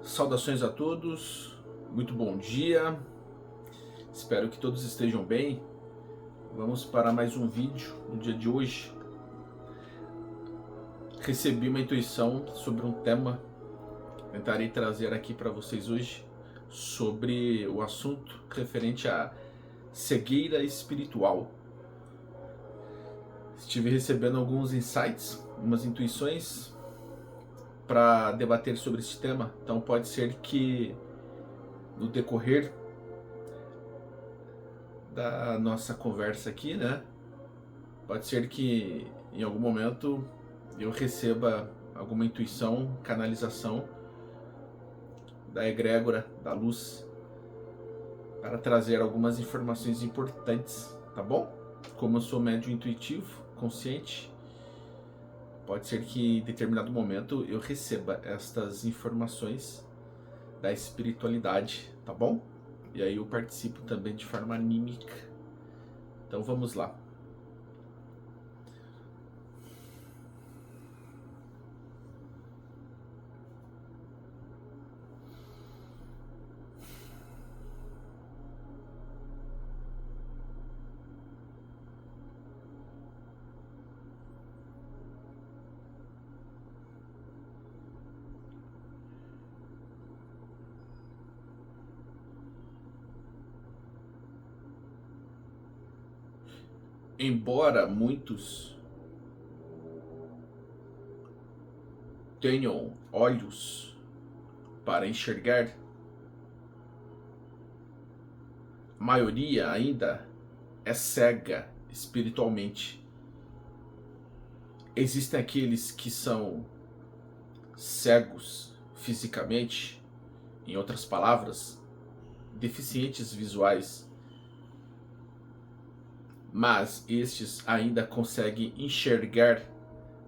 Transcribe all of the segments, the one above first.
Saudações a todos, muito bom dia, espero que todos estejam bem. Vamos para mais um vídeo no dia de hoje. Recebi uma intuição sobre um tema, tentarei trazer aqui para vocês hoje, sobre o assunto referente à cegueira espiritual. Estive recebendo alguns insights, umas intuições para debater sobre esse tema, então pode ser que no decorrer da nossa conversa aqui, né, pode ser que em algum momento eu receba alguma intuição, canalização da egrégora, da luz, para trazer algumas informações importantes, tá bom? Como eu sou médium intuitivo, consciente, pode ser que em determinado momento eu receba estas informações da espiritualidade, tá bom? E aí eu participo também de forma anímica. Então vamos lá. Embora muitos tenham olhos para enxergar, a maioria ainda é cega espiritualmente. Existem aqueles que são cegos fisicamente, em outras palavras, deficientes visuais, mas estes ainda conseguem enxergar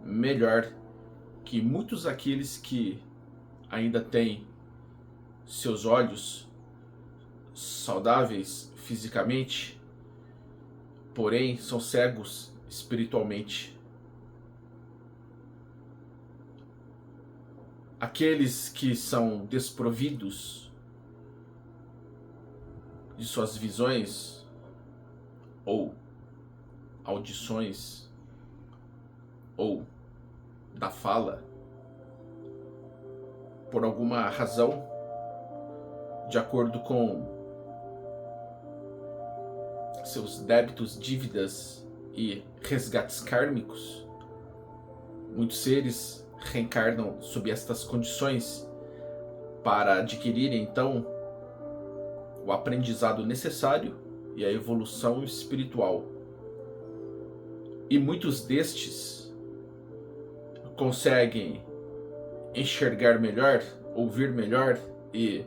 melhor que muitos daqueles que ainda têm seus olhos saudáveis fisicamente, porém são cegos espiritualmente. Aqueles que são desprovidos de suas visões ou audições ou da fala, por alguma razão, de acordo com seus débitos, dívidas e resgates kármicos, muitos seres reencarnam sob estas condições para adquirirem então o aprendizado necessário e a evolução espiritual. E muitos destes conseguem enxergar melhor, ouvir melhor e,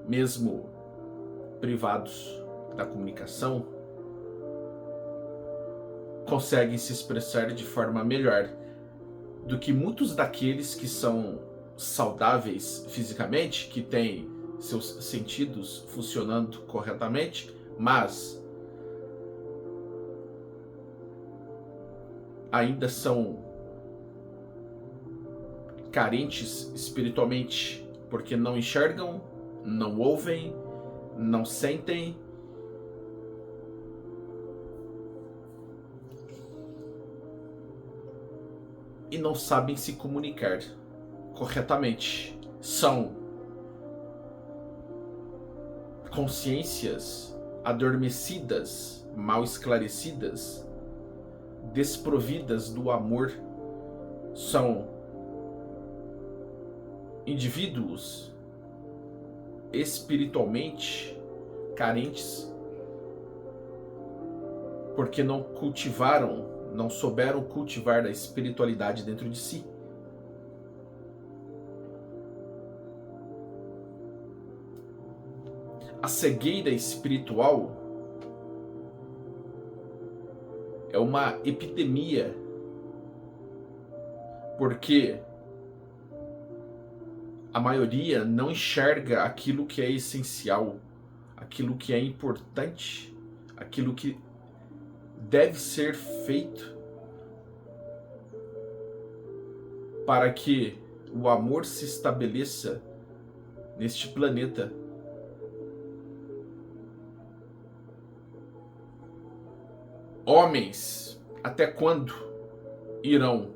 mesmo privados da comunicação, conseguem se expressar de forma melhor do que muitos daqueles que são saudáveis fisicamente, que têm seus sentidos funcionando corretamente, mas ainda são carentes espiritualmente, porque não enxergam, não ouvem, não sentem e não sabem se comunicar corretamente. São consciências adormecidas, mal esclarecidas, desprovidas do amor. São indivíduos espiritualmente carentes, porque não cultivaram, não souberam cultivar a espiritualidade dentro de si. A cegueira espiritual é uma epidemia, porque a maioria não enxerga aquilo que é essencial, aquilo que é importante, aquilo que deve ser feito para que o amor se estabeleça neste planeta. Homens, até quando irão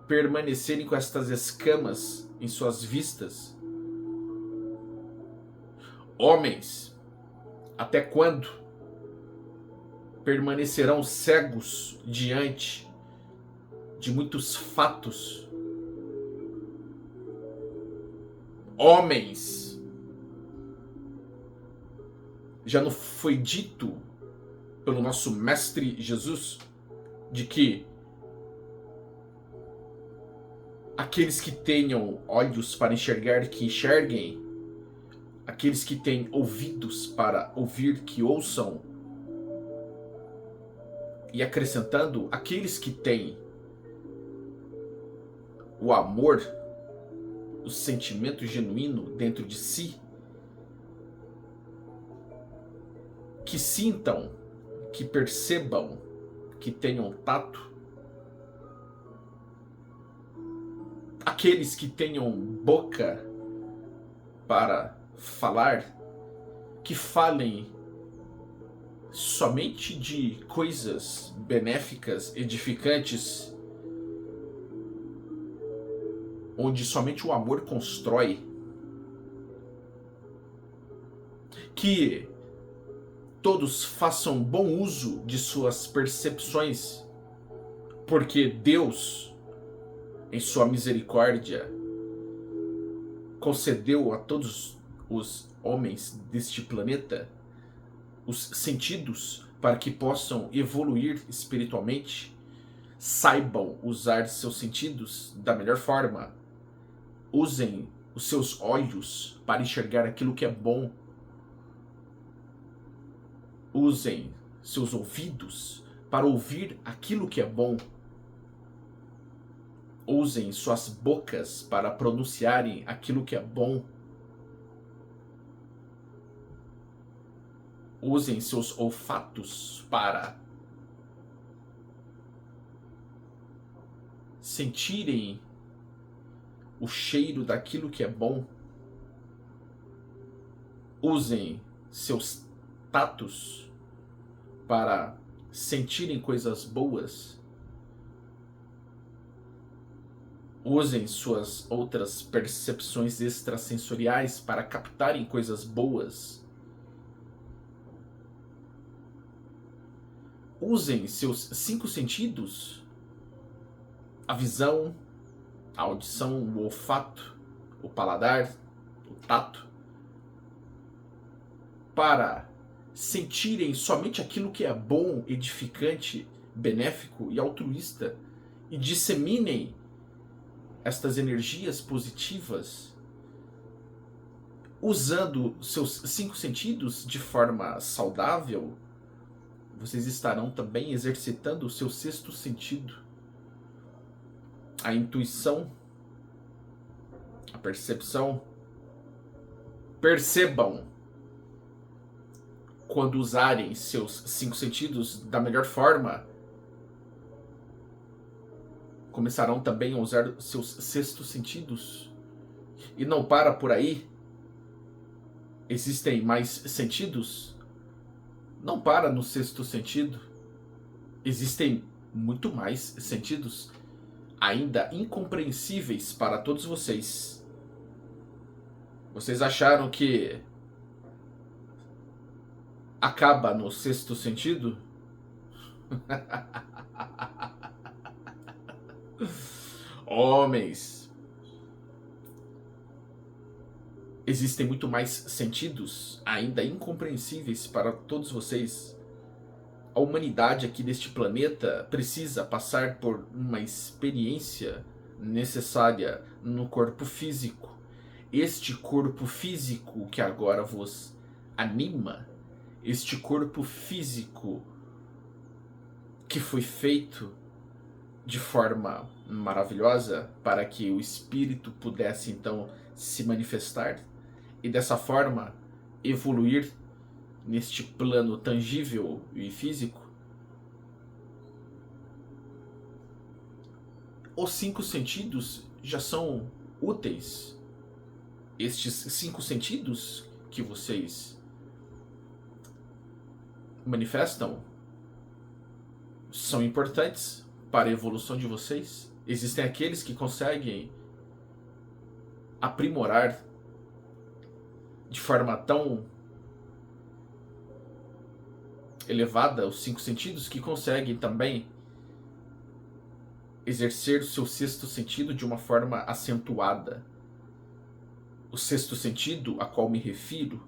permanecerem com estas escamas em suas vistas? Homens, até quando permanecerão cegos diante de muitos fatos? Homens, já não foi dito pelo nosso Mestre Jesus de que aqueles que tenham olhos para enxergar, que enxerguem, aqueles que têm ouvidos para ouvir, que ouçam, e acrescentando, aqueles que têm o amor, o sentimento genuíno dentro de si, que sintam, que percebam, que tenham tato, aqueles que tenham boca para falar, que falem somente de coisas benéficas, edificantes, onde somente o amor constrói, que todos façam bom uso de suas percepções, porque Deus, em sua misericórdia, concedeu a todos os homens deste planeta os sentidos para que possam evoluir espiritualmente, saibam usar seus sentidos da melhor forma, usem os seus olhos para enxergar aquilo que é bom, usem seus ouvidos para ouvir aquilo que é bom, usem suas bocas para pronunciarem aquilo que é bom, usem seus olfatos para sentirem o cheiro daquilo que é bom, usem seus tatos para sentirem coisas boas, usem suas outras percepções extrasensoriais para captarem coisas boas, usem seus 5 sentidos, a visão, a audição, o olfato, o paladar, o tato, para sentirem somente aquilo que é bom, edificante, benéfico e altruísta, e disseminem estas energias positivas, usando seus 5 sentidos de forma saudável. Vocês estarão também exercitando o seu 6º sentido, a intuição, a percepção. Percebam quando usarem seus 5 sentidos da melhor forma. Começarão também a usar seus 6º sentidos. E não para por aí. Existem mais sentidos? Não para no 6º sentido. Existem muito mais sentidos, ainda incompreensíveis para todos vocês. Vocês acharam que acaba no 6º sentido? Homens, existem muito mais sentidos, ainda incompreensíveis para todos vocês. A humanidade aqui deste planeta precisa passar por uma experiência necessária no corpo físico. Este corpo físico que agora vos anima, este corpo físico que foi feito de forma maravilhosa para que o espírito pudesse então se manifestar e dessa forma evoluir neste plano tangível e físico. Os 5 sentidos já são úteis. Estes 5 sentidos que vocês manifestam são importantes para a evolução de vocês. Existem aqueles que conseguem aprimorar de forma tão elevada os 5 sentidos que conseguem também exercer o seu 6º sentido de uma forma acentuada. O 6º sentido a qual me refiro,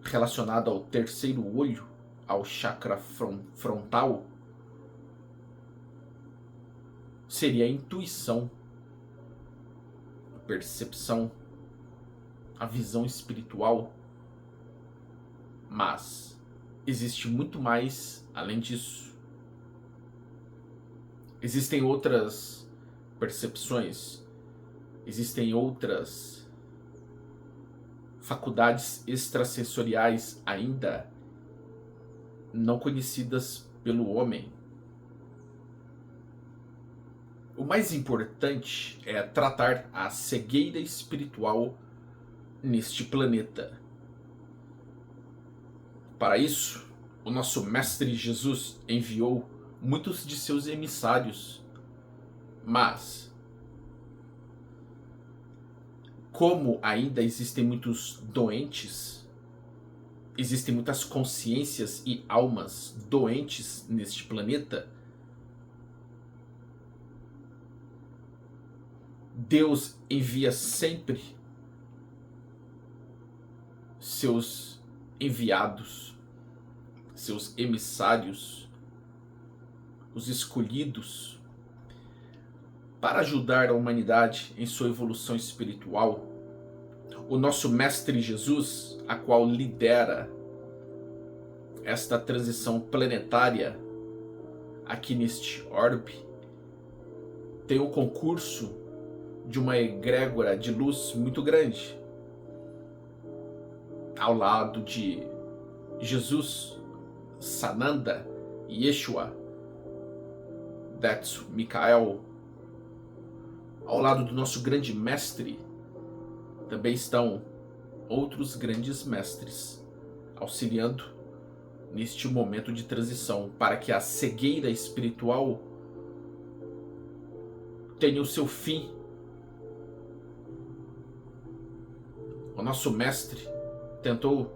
relacionado ao 3º olho, ao chakra frontal, seria a intuição, a percepção, a visão espiritual. Mas existe muito mais além disso. Existem outras percepções, existem outras faculdades extrasensoriais ainda não conhecidas pelo homem. O mais importante é tratar a cegueira espiritual neste planeta. Para isso, o nosso Mestre Jesus enviou muitos de seus emissários, mas como ainda existem muitos doentes, existem muitas consciências e almas doentes neste planeta, Deus envia sempre seus enviados, seus emissários, os escolhidos, para ajudar a humanidade em sua evolução espiritual. O nosso Mestre Jesus, a qual lidera esta transição planetária aqui neste orbe, tem o concurso de uma egrégora de luz muito grande, ao lado de Jesus, Sananda, Yeshua, Detsu, Mikael. Ao lado do nosso grande mestre também estão outros grandes mestres, auxiliando neste momento de transição, para que a cegueira espiritual tenha o seu fim. O nosso mestre tentou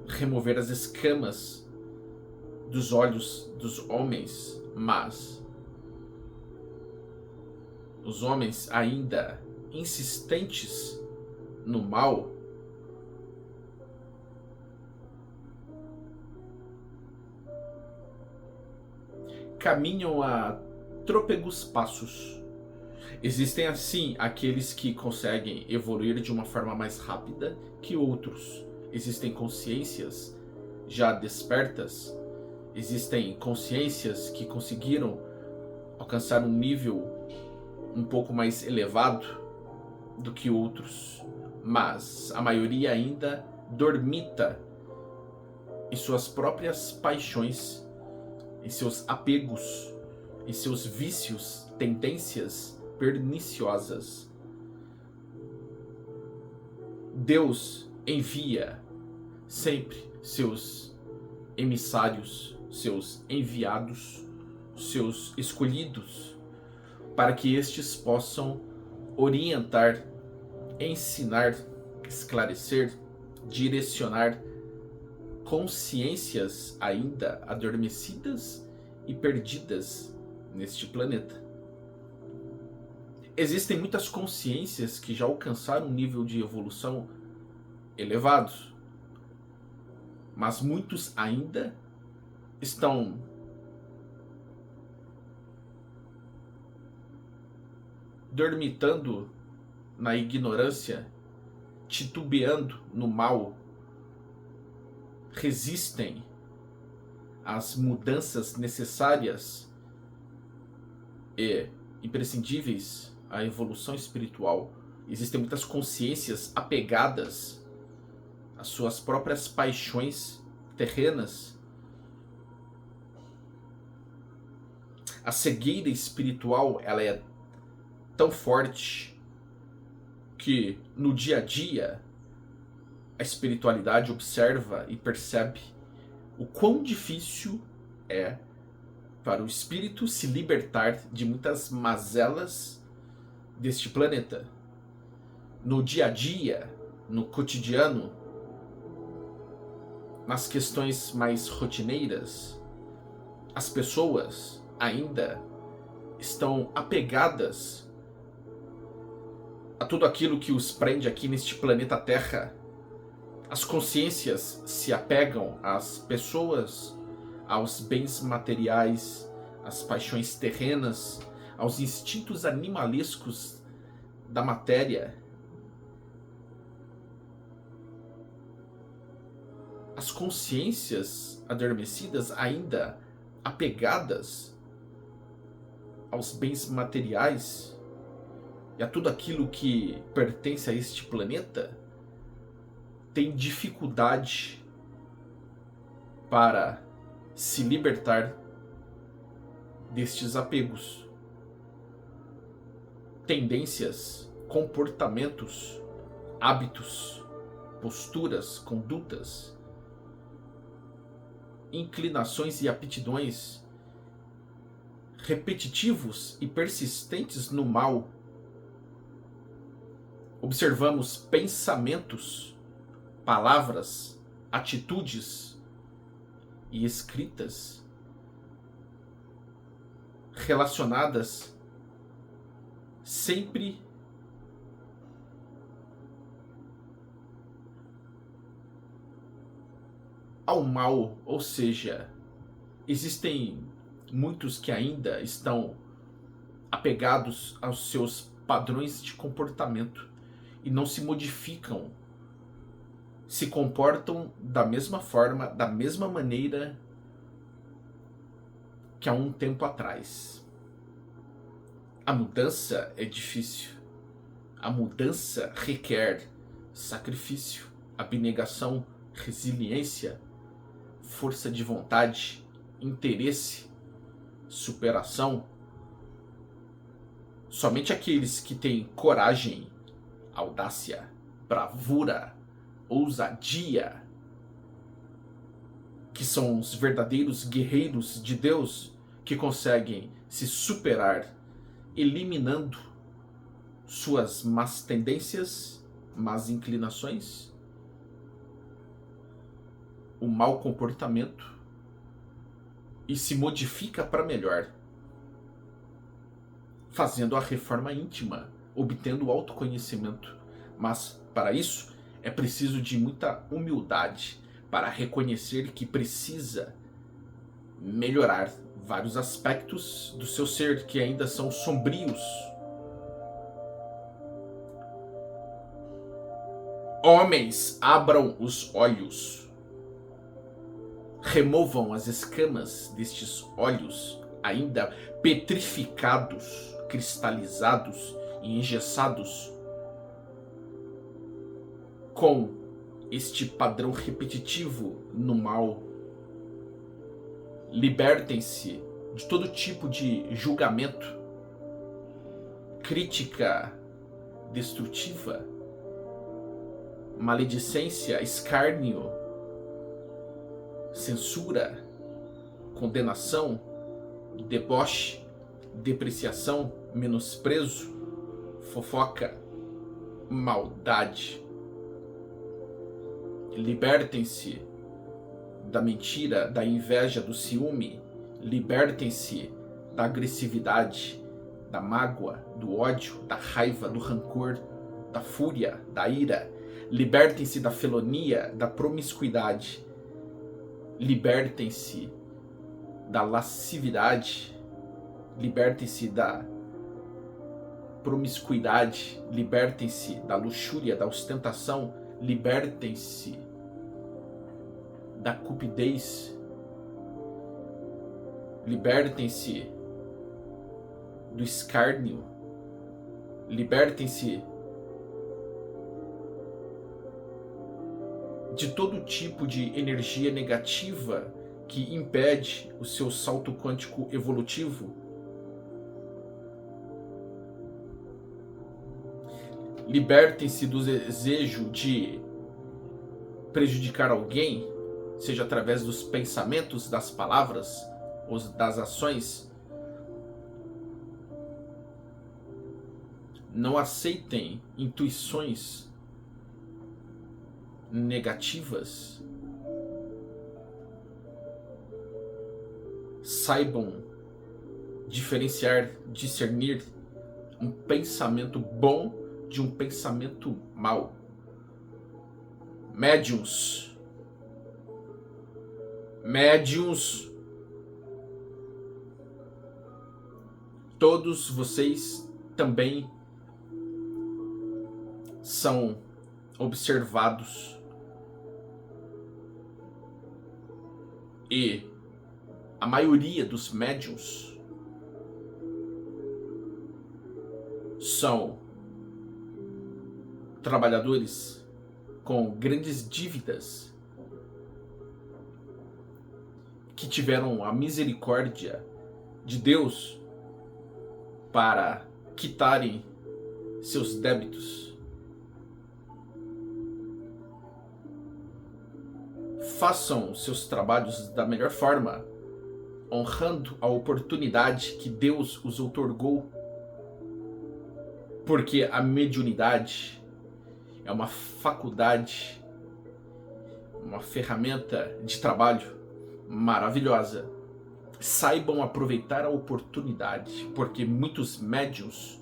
remover as escamas dos olhos dos homens, mas os homens ainda insistentes no mal caminham a trôpegos passos. Existem assim aqueles que conseguem evoluir de uma forma mais rápida que outros. Existem consciências já despertas, existem consciências que conseguiram alcançar um nível um pouco mais elevado do que outros, mas a maioria ainda dormita em suas próprias paixões, em seus apegos, em seus vícios, tendências perniciosas. Deus envia sempre seus emissários, seus enviados, seus escolhidos, para que estes possam orientar, ensinar, esclarecer, direcionar consciências ainda adormecidas e perdidas neste planeta. Existem muitas consciências que já alcançaram um nível de evolução elevado, mas muitos ainda estão dormitando na ignorância, titubeando no mal, resistem às mudanças necessárias e imprescindíveis à evolução espiritual. Existem muitas consciências apegadas às suas próprias paixões terrenas. A cegueira espiritual, ela é tão forte que no dia a dia a espiritualidade observa e percebe o quão difícil é para o espírito se libertar de muitas mazelas deste planeta. No dia a dia, no cotidiano, nas questões mais rotineiras, as pessoas ainda estão apegadas a tudo aquilo que os prende aqui neste planeta Terra. As consciências se apegam às pessoas, aos bens materiais, às paixões terrenas, aos instintos animalescos da matéria. As consciências adormecidas ainda apegadas aos bens materiais e a tudo aquilo que pertence a este planeta, tem dificuldade para se libertar destes apegos. Tendências, comportamentos, hábitos, posturas, condutas, inclinações e aptidões repetitivos e persistentes no mal. Observamos pensamentos, palavras, atitudes e escritas relacionadas sempre ao mal, ou seja, existem muitos que ainda estão apegados aos seus padrões de comportamento e não se modificam, se comportam da mesma forma, da mesma maneira que há um tempo atrás. A mudança é difícil. A mudança requer sacrifício, abnegação, resiliência, força de vontade, interesse, superação. Somente aqueles que têm coragem, audácia, bravura, ousadia, que são os verdadeiros guerreiros de Deus, que conseguem se superar, eliminando suas más tendências, más inclinações, o mau comportamento, e se modifica para melhor, fazendo a reforma íntima, obtendo o autoconhecimento. Mas para isso é preciso de muita humildade para reconhecer que precisa melhorar vários aspectos do seu ser que ainda são sombrios. Homens, abram os olhos. Removam as escamas destes olhos ainda petrificados, cristalizados e engessados com este padrão repetitivo no mal. Libertem-se de todo tipo de julgamento, crítica destrutiva, maledicência, escárnio, censura, condenação, deboche, depreciação, menosprezo, fofoca, maldade. Libertem-se da mentira, da inveja, do ciúme. Libertem-se da agressividade, da mágoa, do ódio, da raiva, do rancor, da fúria, da ira. Libertem-se da felonia, da promiscuidade. Libertem-se da lascividade. Libertem-se da promiscuidade. Libertem-se da luxúria, da ostentação. Libertem-se da cupidez. Libertem-se do escárnio. Libertem-se de todo tipo de energia negativa que impede o seu salto quântico evolutivo. Libertem-se do desejo de prejudicar alguém, seja através dos pensamentos, das palavras ou das ações. Não aceitem intuições negativas. Saibam diferenciar, discernir um pensamento bom de um pensamento mau. Médiuns, todos vocês também são observados e a maioria dos médiuns são trabalhadores com grandes dívidas que tiveram a misericórdia de Deus para quitarem seus débitos. Façam seus trabalhos da melhor forma, honrando a oportunidade que Deus os outorgou, porque a mediunidade é uma faculdade, uma ferramenta de trabalho maravilhosa. Saibam aproveitar a oportunidade, porque muitos médiuns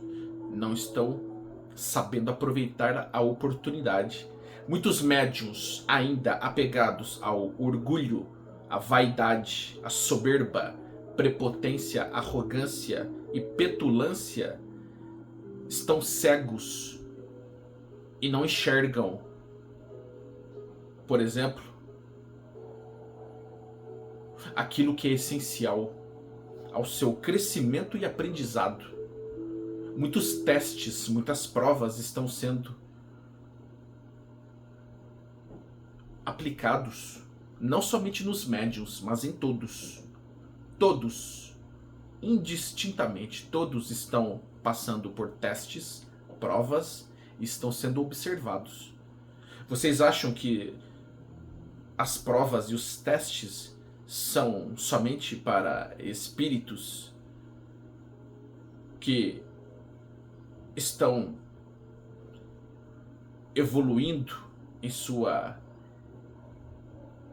não estão sabendo aproveitar a oportunidade. Muitos médiuns ainda apegados ao orgulho, à vaidade, à soberba, prepotência, arrogância e petulância estão cegos e não enxergam, por exemplo, aquilo que é essencial ao seu crescimento e aprendizado. Muitos testes, muitas provas estão sendo aplicados não somente nos médiuns, mas em todos. Todos, indistintamente, todos estão passando por testes, provas, e estão sendo observados. Vocês acham que as provas e os testes são somente para espíritos que estão evoluindo em sua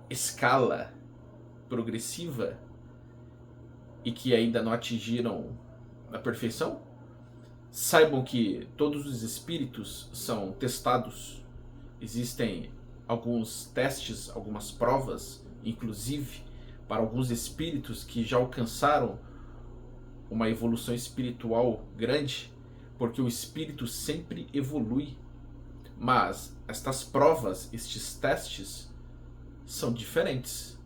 escala progressiva e que ainda não atingiram a perfeição? Saibam que todos os espíritos são testados. Existem alguns testes, algumas provas, inclusive para alguns espíritos que já alcançaram uma evolução espiritual grande, porque o espírito sempre evolui. Mas estas provas, estes testes, são diferentes.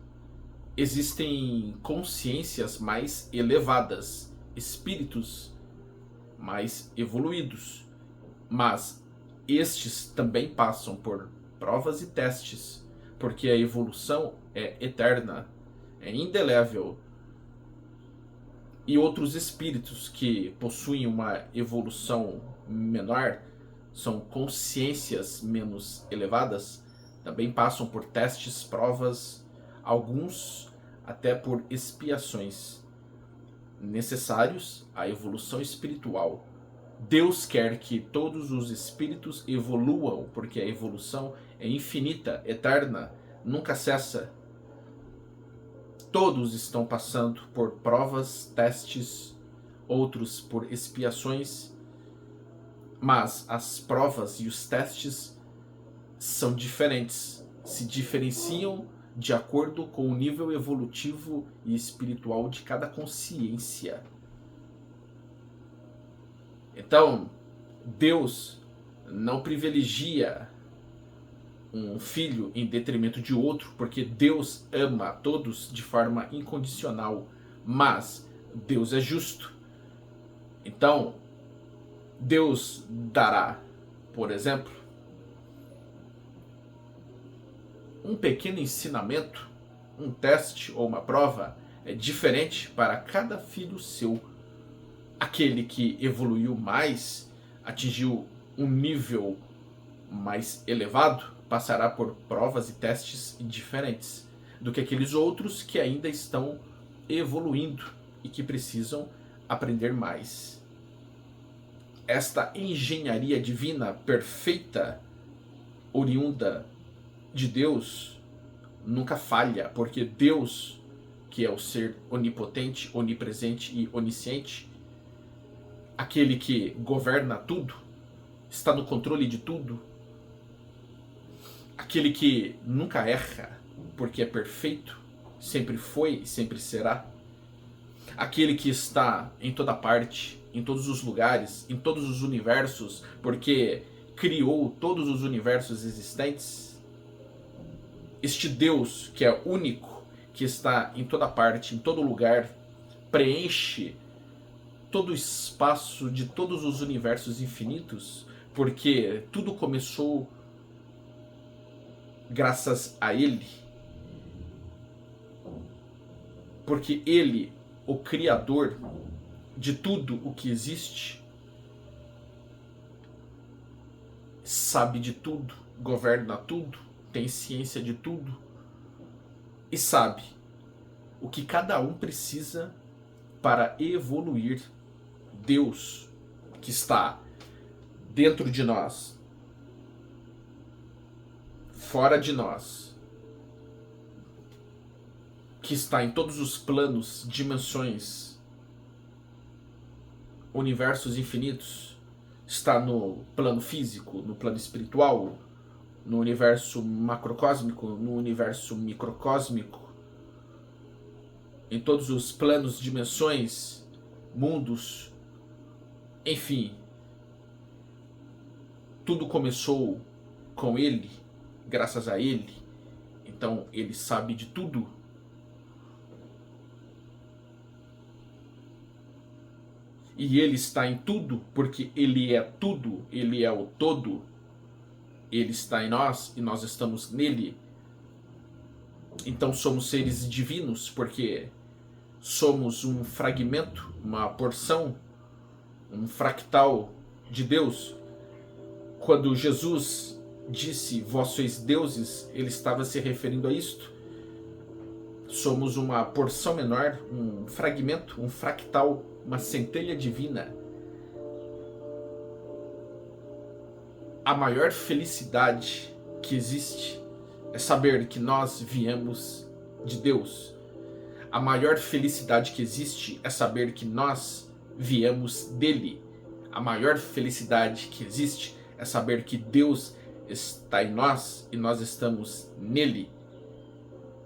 Existem consciências mais elevadas, espíritos mais evoluídos, mas estes também passam por provas e testes, porque a evolução é eterna, é indelével. E outros espíritos que possuem uma evolução menor, são consciências menos elevadas, também passam por testes, provas, alguns até por expiações necessários à evolução espiritual. Deus quer que todos os espíritos evoluam, porque a evolução é infinita, eterna, nunca cessa. Todos estão passando por provas, testes, outros por expiações, mas as provas e os testes são diferentes, se diferenciam de acordo com o nível evolutivo e espiritual de cada consciência. Então, Deus não privilegia um filho em detrimento de outro, porque Deus ama a todos de forma incondicional, mas Deus é justo. Então, Deus dará, por exemplo, um pequeno ensinamento, um teste ou uma prova é diferente para cada filho seu. Aquele que evoluiu mais, atingiu um nível mais elevado passará por provas e testes diferentes do que aqueles outros que ainda estão evoluindo e que precisam aprender mais. Esta engenharia divina perfeita, oriunda de Deus, nunca falha, porque Deus, que é o ser onipotente, onipresente e onisciente, aquele que governa tudo, está no controle de tudo, aquele que nunca erra, porque é perfeito, sempre foi e sempre será, aquele que está em toda parte, em todos os lugares, em todos os universos, porque criou todos os universos existentes. Este Deus que é único, que está em toda parte, em todo lugar, preenche todo o espaço de todos os universos infinitos, porque tudo começou graças a Ele. Porque Ele, o Criador de tudo o que existe, sabe de tudo, governa tudo, tem ciência de tudo e sabe o que cada um precisa para evoluir. Deus, que está dentro de nós, fora de nós, que está em todos os planos, dimensões, universos infinitos, está no plano físico, no plano espiritual, no universo macrocósmico, no universo microcósmico, em todos os planos, dimensões, mundos, enfim. Tudo começou com Ele, graças a Ele, então Ele sabe de tudo. E Ele está em tudo, porque Ele é tudo, Ele é o todo. Ele está em nós e nós estamos nele. Então somos seres divinos, porque somos um fragmento, uma porção, um fractal de Deus. Quando Jesus disse, vós sois deuses, ele estava se referindo a isto. Somos uma porção menor, um fragmento, um fractal, uma centelha divina. A maior felicidade que existe é saber que nós viemos de Deus. A maior felicidade que existe é saber que nós viemos dele. A maior felicidade que existe é saber que Deus está em nós e nós estamos nele.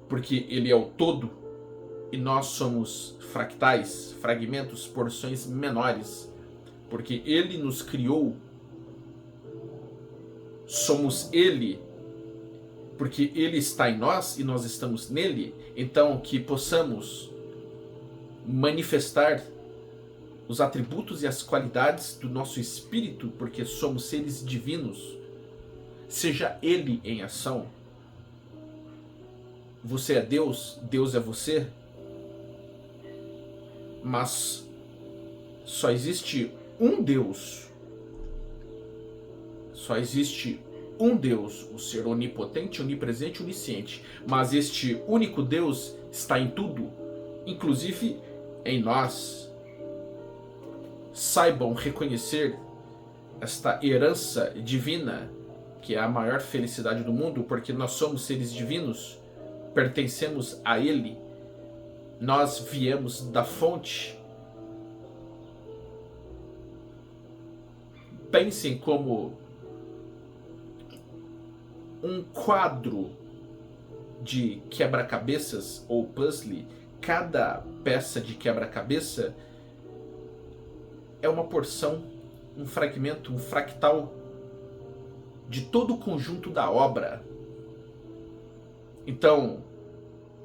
Porque ele é o todo e nós somos fractais, fragmentos, porções menores. Porque ele nos criou. Somos ele, porque ele está em nós e nós estamos nele, então que possamos manifestar os atributos e as qualidades do nosso espírito, porque somos seres divinos, seja ele em ação. Você é Deus, Deus é você, mas só existe um Deus. Só existe um Deus, o ser onipotente, onipresente, onisciente. Mas este único Deus está em tudo, inclusive em nós. Saibam reconhecer esta herança divina, que é a maior felicidade do mundo, porque nós somos seres divinos, pertencemos a Ele, nós viemos da fonte. Pensem como um quadro de quebra-cabeças ou puzzle. Cada peça de quebra-cabeça é uma porção, um fragmento, um fractal de todo o conjunto da obra. Então,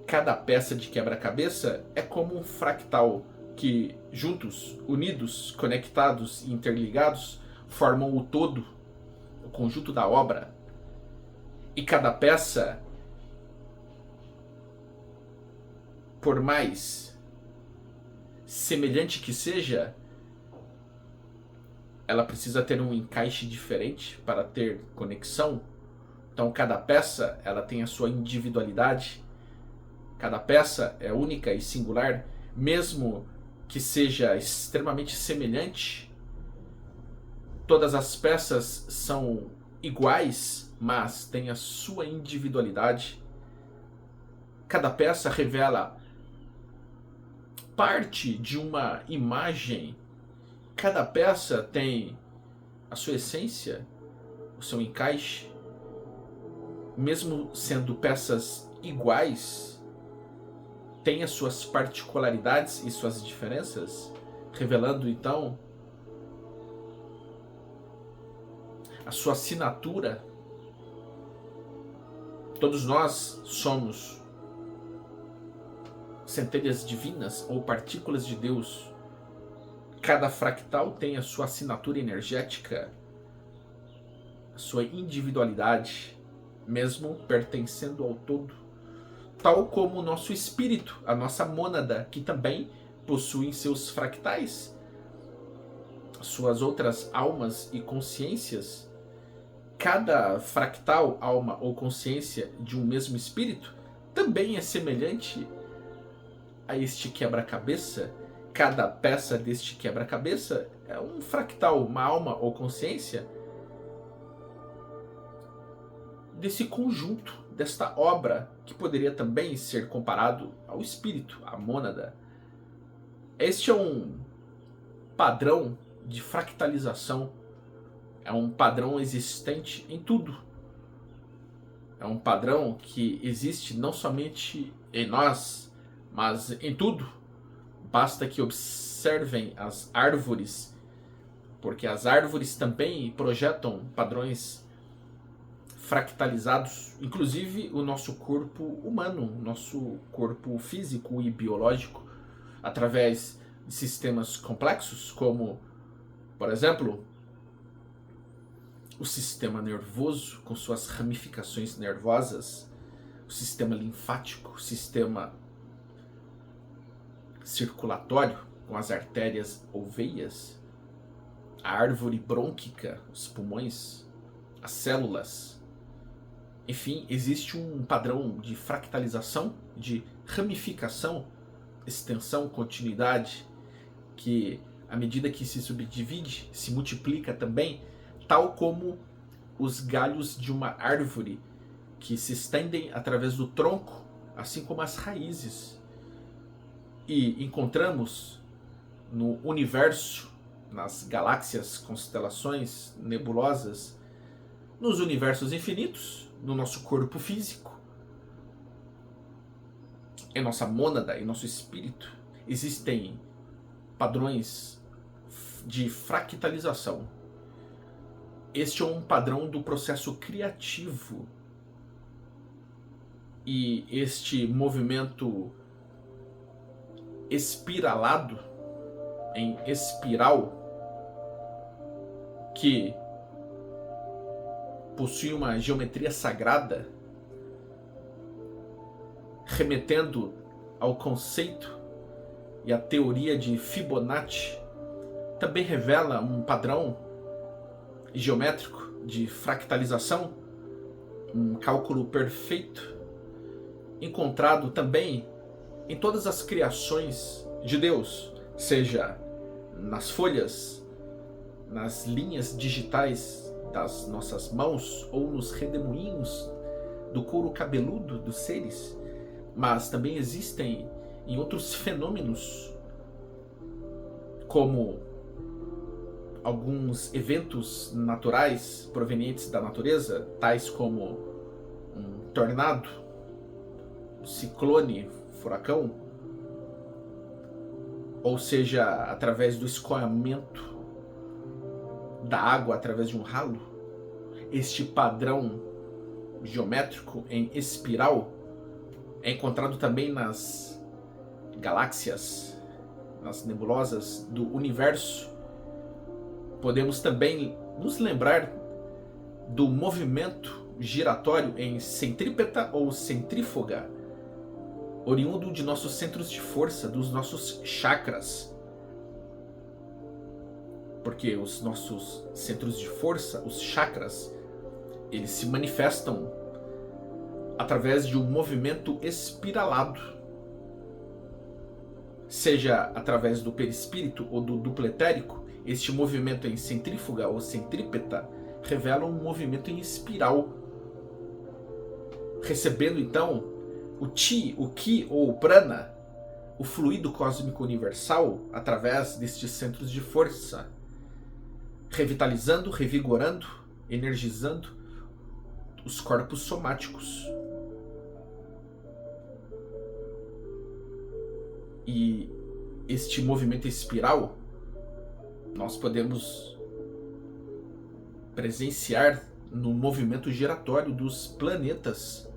cada peça de quebra-cabeça é como um fractal que, juntos, unidos, conectados e interligados, formam o todo, o conjunto da obra. E cada peça, por mais semelhante que seja, ela precisa ter um encaixe diferente para ter conexão. Então cada peça ela tem a sua individualidade. Cada peça é única e singular, mesmo que seja extremamente semelhante. Todas as peças são iguais, mas têm a sua individualidade. Cada peça revela parte de uma imagem. Cada peça tem a sua essência, o seu encaixe. Mesmo sendo peças iguais, tem as suas particularidades e suas diferenças, revelando então a sua assinatura. Todos nós somos centelhas divinas ou partículas de Deus. Cada fractal tem a sua assinatura energética, a sua individualidade, mesmo pertencendo ao todo. Tal como o nosso espírito, a nossa mônada, que também possui seus fractais, suas outras almas e consciências. Cada fractal, alma ou consciência de um mesmo espírito também é semelhante a este quebra-cabeça. Cada peça deste quebra-cabeça é um fractal, uma alma ou consciência desse conjunto, desta obra, que poderia também ser comparado ao espírito, à mônada. Este é um padrão de fractalização, é um padrão existente em tudo. É um padrão que existe não somente em nós, mas em tudo. Basta que observem as árvores, porque as árvores também projetam padrões fractalizados, inclusive o nosso corpo humano, nosso corpo físico e biológico, através de sistemas complexos, como, por exemplo, o sistema nervoso com suas ramificações nervosas, o sistema linfático, o sistema circulatório com as artérias ou veias, a árvore brônquica, os pulmões, as células. Enfim, existe um padrão de fractalização, de ramificação, extensão, continuidade, que à medida que se subdivide, se multiplica também, tal como os galhos de uma árvore que se estendem através do tronco, assim como as raízes. E encontramos no universo, nas galáxias, constelações, nebulosas, nos universos infinitos, no nosso corpo físico, em nossa mônada, em nosso espírito, existem padrões de fractalização. Este é um padrão do processo criativo. E este movimento espiralado, em espiral, que possui uma geometria sagrada, remetendo ao conceito e à teoria de Fibonacci, também revela um padrão geométrico de fractalização, um cálculo perfeito, encontrado também em todas as criações de Deus, seja nas folhas, nas linhas digitais das nossas mãos ou nos redemoinhos do couro cabeludo dos seres, mas também existem em outros fenômenos, como alguns eventos naturais provenientes da natureza, tais como um tornado, um ciclone, furacão, ou seja, através do escoamento da água através de um ralo. Este padrão geométrico em espiral é encontrado também nas galáxias, nas nebulosas do universo. Podemos também nos lembrar do movimento giratório em centrípeta ou centrífuga, oriundo de nossos centros de força, dos nossos chakras. porque os nossos centros de força, os chakras, eles se manifestam através de um movimento espiralado, seja através do perispírito ou do duplo etérico. Este movimento em centrífuga ou centrípeta revela um movimento em espiral, recebendo então o Chi, o Ki ou o Prana, o fluido cósmico universal, através destes centros de força, revitalizando, revigorando, energizando os corpos somáticos. E este movimento espiral nós podemos presenciar no movimento giratório dos planetas,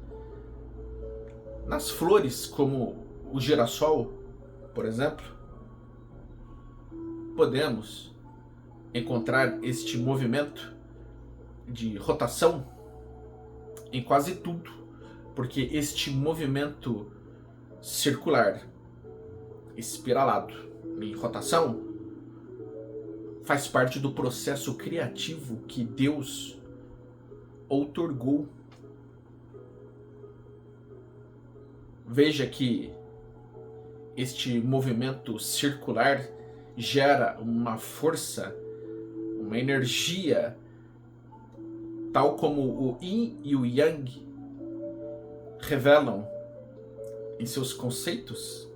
nas flores, como o girassol, por exemplo. Podemos encontrar este movimento de rotação em quase tudo, porque este movimento circular, espiralado, em rotação, faz parte do processo criativo que Deus outorgou. Veja que este movimento circular gera uma força, uma energia, tal como o Yin e o Yang revelam em seus conceitos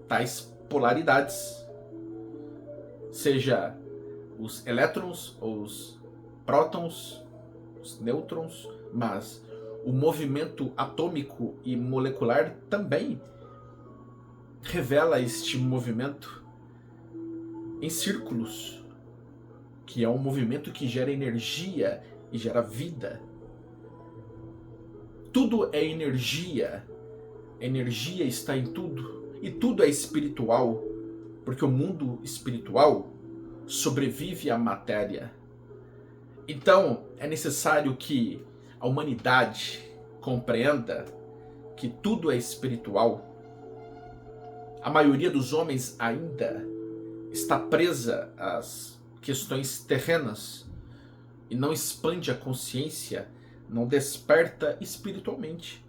tais polaridades, seja os elétrons ou os prótons, os nêutrons, mas o movimento atômico e molecular também revela este movimento em círculos, que é um movimento que gera energia e gera vida. Tudo é energia, energia está em tudo, e tudo é espiritual, porque o mundo espiritual sobrevive à matéria. Então, é necessário que a humanidade compreenda que tudo é espiritual. A maioria dos homens ainda está presa às questões terrenas e não expande a consciência, não desperta espiritualmente.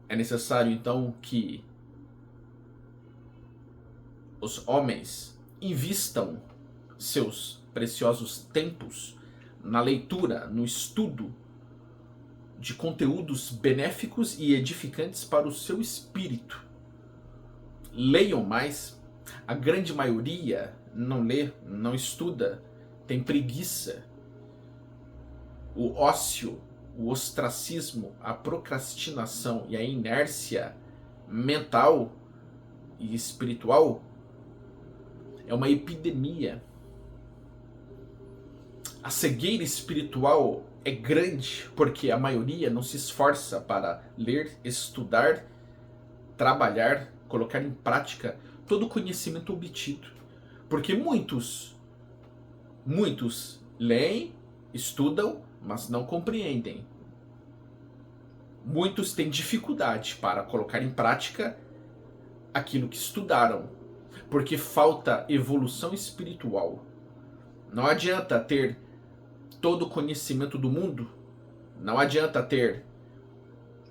É necessário, então, que os homens invistam seus preciosos tempos na leitura, no estudo de conteúdos benéficos e edificantes para o seu espírito. Leiam mais. A grande maioria não lê, não estuda, tem preguiça. O ócio, o ostracismo, a procrastinação e a inércia mental e espiritual é uma epidemia. A cegueira espiritual é grande porque a maioria não se esforça para ler, estudar, trabalhar, colocar em prática todo o conhecimento obtido. Porque muitos leem, estudam, mas não compreendem. Muitos têm dificuldade para colocar em prática aquilo que estudaram, porque falta evolução espiritual. Não adianta ter todo o conhecimento do mundo, não adianta ter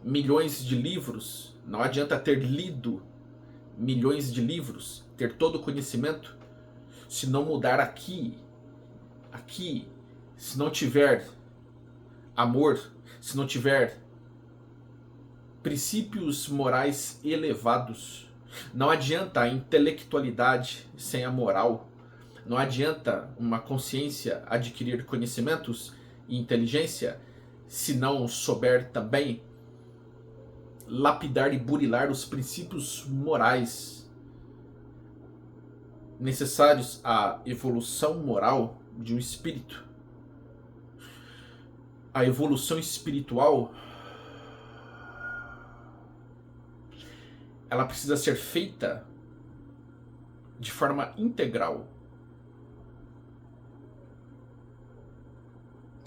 milhões de livros, não adianta ter lido milhões de livros, ter todo o conhecimento, se não mudar aqui, se não tiver amor, se não tiver princípios morais elevados. Não adianta a intelectualidade sem a moral. Não adianta uma consciência adquirir conhecimentos e inteligência se não souber também lapidar e burilar os princípios morais necessários à evolução moral de um espírito. A evolução espiritual, ela precisa ser feita de forma integral.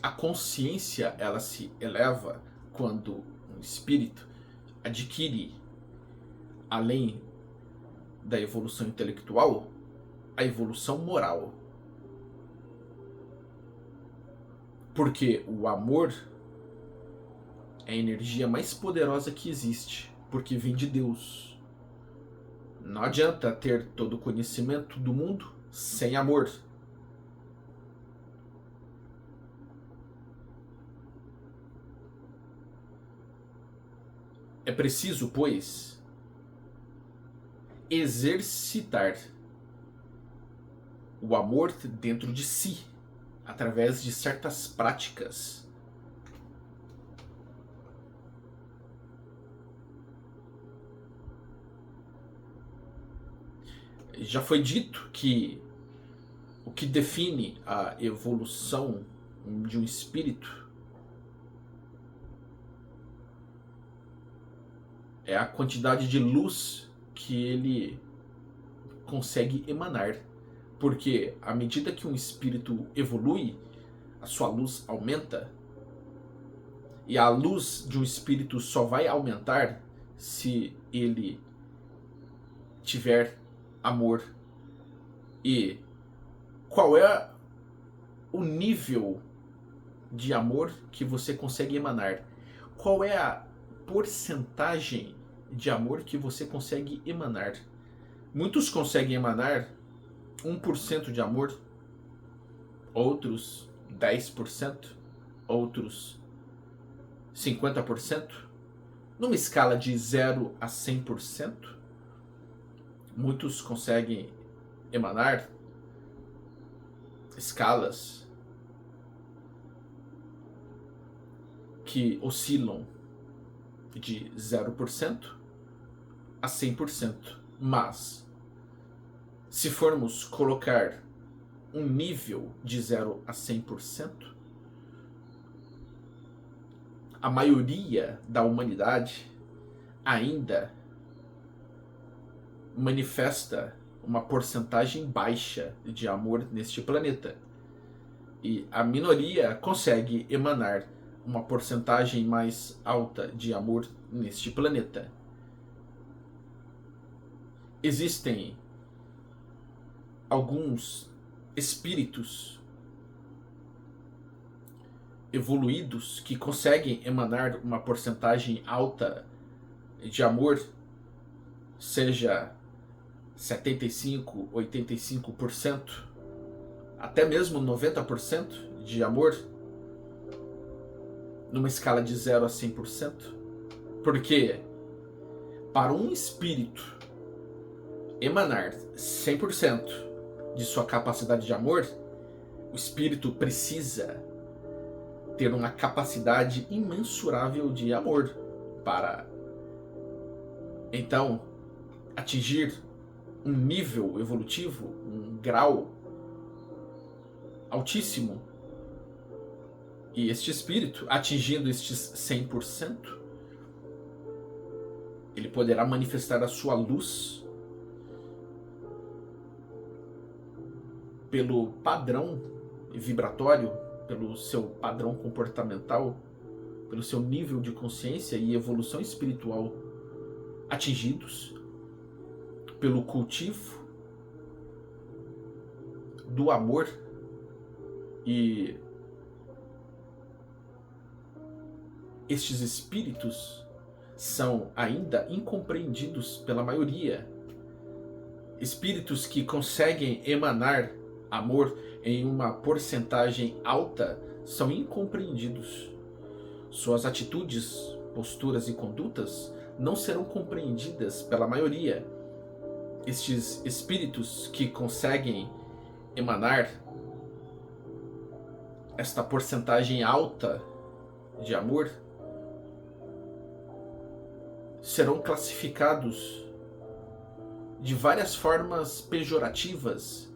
A consciência, ela se eleva quando um espírito adquire, além da evolução intelectual, a evolução moral. Porque o amor é a energia mais poderosa que existe, porque vem de Deus. Não adianta ter todo o conhecimento do mundo sem amor. É preciso, pois, exercitar o amor dentro de si, através de certas práticas. Já foi dito que o que define a evolução de um espírito é a quantidade de luz que ele consegue emanar. Porque à medida que um espírito evolui, a sua luz aumenta. E a luz de um espírito só vai aumentar se ele tiver amor. E qual é o nível de amor que você consegue emanar? Qual é a porcentagem de amor que você consegue emanar? Muitos conseguem emanar 1% de amor, outros 10%, outros 50%. Numa escala de 0 a 100%, muitos conseguem emanar escalas que oscilam de 0% a 100%. Mas, se formos colocar um nível de 0 a 100%, a maioria da humanidade ainda manifesta uma porcentagem baixa de amor neste planeta. E a minoria consegue emanar uma porcentagem mais alta de amor neste planeta. Existem alguns espíritos evoluídos que conseguem emanar uma porcentagem alta de amor, seja 75%, 85%, até mesmo 90% de amor, numa escala de 0 a 100%. Porque para um espírito emanar 100% de sua capacidade de amor, o espírito precisa ter uma capacidade imensurável de amor para, então, atingir um nível evolutivo, um grau altíssimo. E este espírito, atingindo estes 100%, ele poderá manifestar a sua luz pelo padrão vibratório, pelo seu padrão comportamental, pelo seu nível de consciência e evolução espiritual atingidos, pelo cultivo do amor. E estes espíritos são ainda incompreendidos pela maioria. Espíritos que conseguem emanar amor em uma porcentagem alta são incompreendidos. Suas atitudes, posturas e condutas não serão compreendidas pela maioria. Estes espíritos que conseguem emanar esta porcentagem alta de amor serão classificados de várias formas pejorativas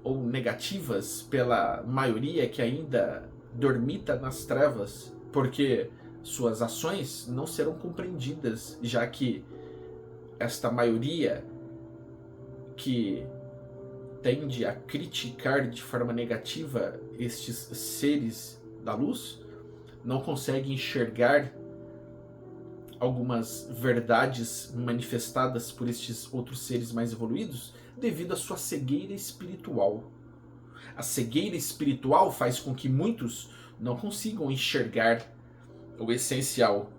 ou negativas pela maioria que ainda dormita nas trevas, porque suas ações não serão compreendidas, já que esta maioria que tende a criticar de forma negativa estes seres da luz não consegue enxergar algumas verdades manifestadas por estes outros seres mais evoluídos devido à sua cegueira espiritual. A cegueira espiritual faz com que muitos não consigam enxergar o essencial.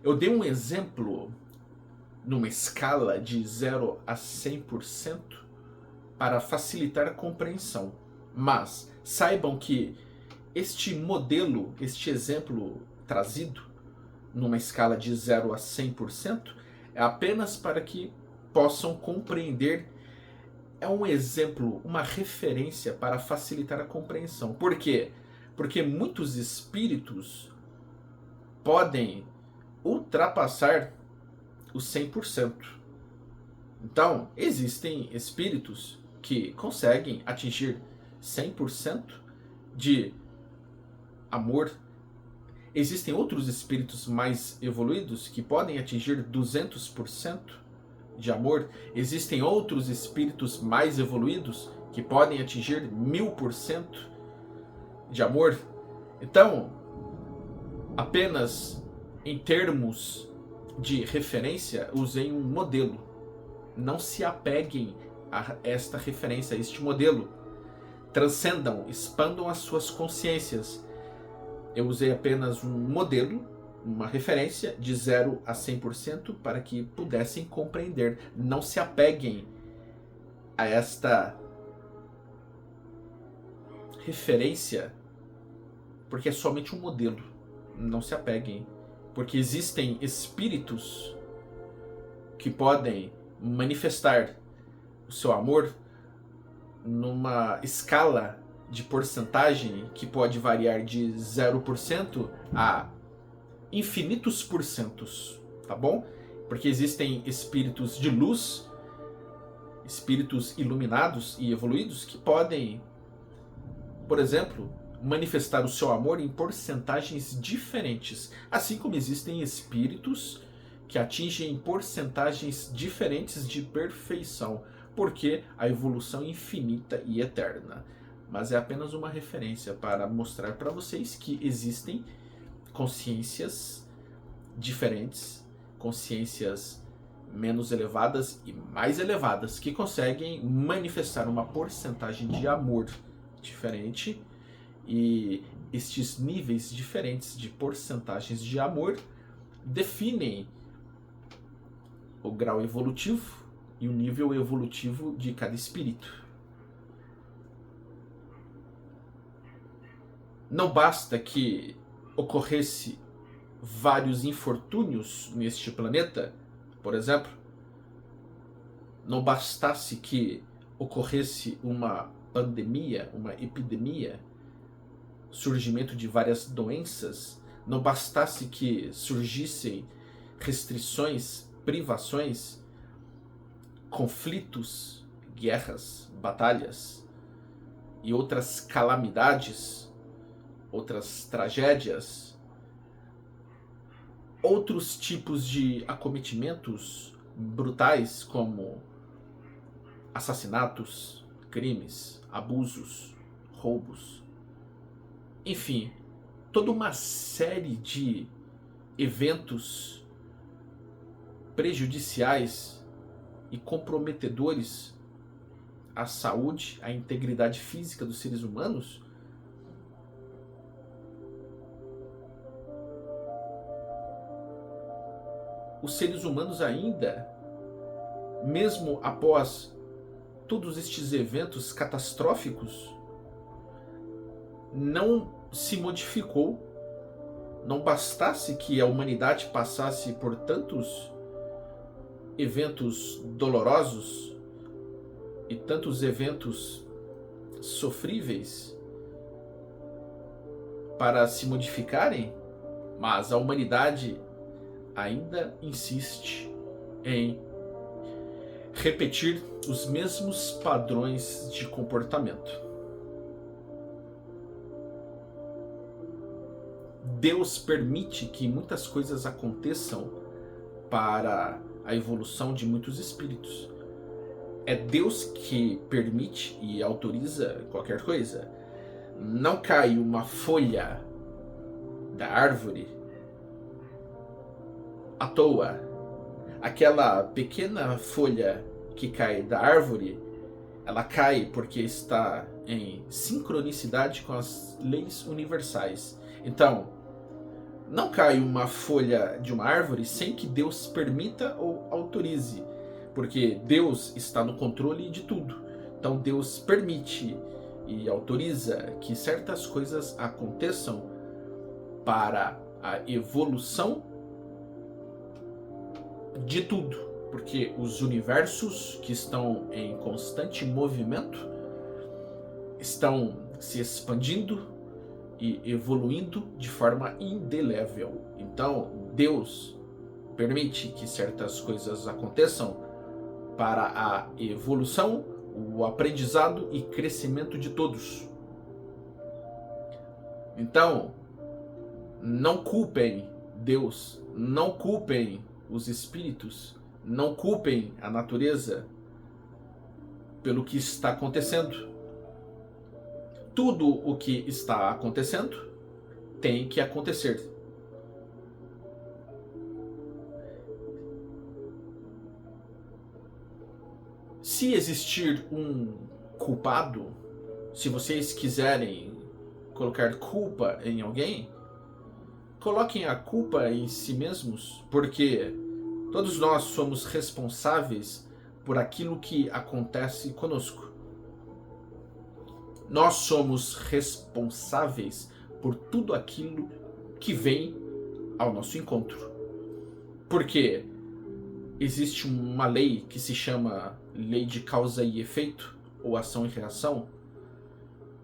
Eu dei um exemplo numa escala de 0 a 100% para facilitar a compreensão. Mas saibam que este modelo, este exemplo trazido numa escala de 0 a 100% é apenas para que possam compreender. É um exemplo, uma referência para facilitar a compreensão. Por quê? Porque muitos espíritos podem ultrapassar os 100%. Então, existem espíritos que conseguem atingir 100% de amor. Existem outros espíritos mais evoluídos que podem atingir 200% de amor. Existem outros espíritos mais evoluídos que podem atingir 1000% de amor. Então, apenas em termos de referência, usei um modelo. Não se apeguem a esta referência, a este modelo. Transcendam, expandam as suas consciências. Eu usei apenas um modelo, uma referência de 0 a 100% para que pudessem compreender. Não se apeguem a esta referência, porque é somente um modelo. Não se apeguem, porque existem espíritos que podem manifestar o seu amor numa escala de porcentagem que pode variar de 0% a infinitos porcentos, tá bom? Porque existem espíritos de luz, espíritos iluminados e evoluídos que podem, por exemplo, manifestar o seu amor em porcentagens diferentes, assim como existem espíritos que atingem porcentagens diferentes de perfeição, porque a evolução é infinita e eterna. Mas é apenas uma referência para mostrar para vocês que existem consciências diferentes, consciências menos elevadas e mais elevadas, que conseguem manifestar uma porcentagem de amor diferente. E estes níveis diferentes de porcentagens de amor definem o grau evolutivo e o nível evolutivo de cada espírito. Não basta que ocorresse vários infortúnios neste planeta, por exemplo, não bastasse que ocorresse uma pandemia, uma epidemia, surgimento de várias doenças, não bastasse que surgissem restrições, privações, conflitos, guerras, batalhas e outras calamidades, outras tragédias, outros tipos de acometimentos brutais como assassinatos, crimes, abusos, roubos, enfim, toda uma série de eventos prejudiciais e comprometedores à saúde, à integridade física dos seres humanos, os seres humanos ainda, mesmo após todos estes eventos catastróficos, não se modificou. Não bastasse que a humanidade passasse por tantos eventos dolorosos e tantos eventos sofríveis para se modificarem, mas a humanidade ainda insiste em repetir os mesmos padrões de comportamento. Deus permite que muitas coisas aconteçam para a evolução de muitos espíritos. É Deus que permite e autoriza qualquer coisa. Não cai uma folha da árvore à toa. Aquela pequena folha que cai da árvore, ela cai porque está em sincronicidade com as leis universais. Então, não cai uma folha de uma árvore sem que Deus permita ou autorize, porque Deus está no controle de tudo. Então Deus permite e autoriza que certas coisas aconteçam para a evolução de tudo, porque os universos que estão em constante movimento estão se expandindo e evoluindo de forma indelével. Então Deus permite que certas coisas aconteçam para a evolução, o aprendizado e crescimento de todos. Então, não culpem Deus, não culpem os espíritos, não culpem a natureza pelo que está acontecendo. Tudo o que está acontecendo tem que acontecer. Se existir um culpado, se vocês quiserem colocar culpa em alguém, coloquem a culpa em si mesmos, porque todos nós somos responsáveis por aquilo que acontece conosco. Nós somos responsáveis por tudo aquilo que vem ao nosso encontro. Porque existe uma lei que se chama lei de causa e efeito, ou ação e reação,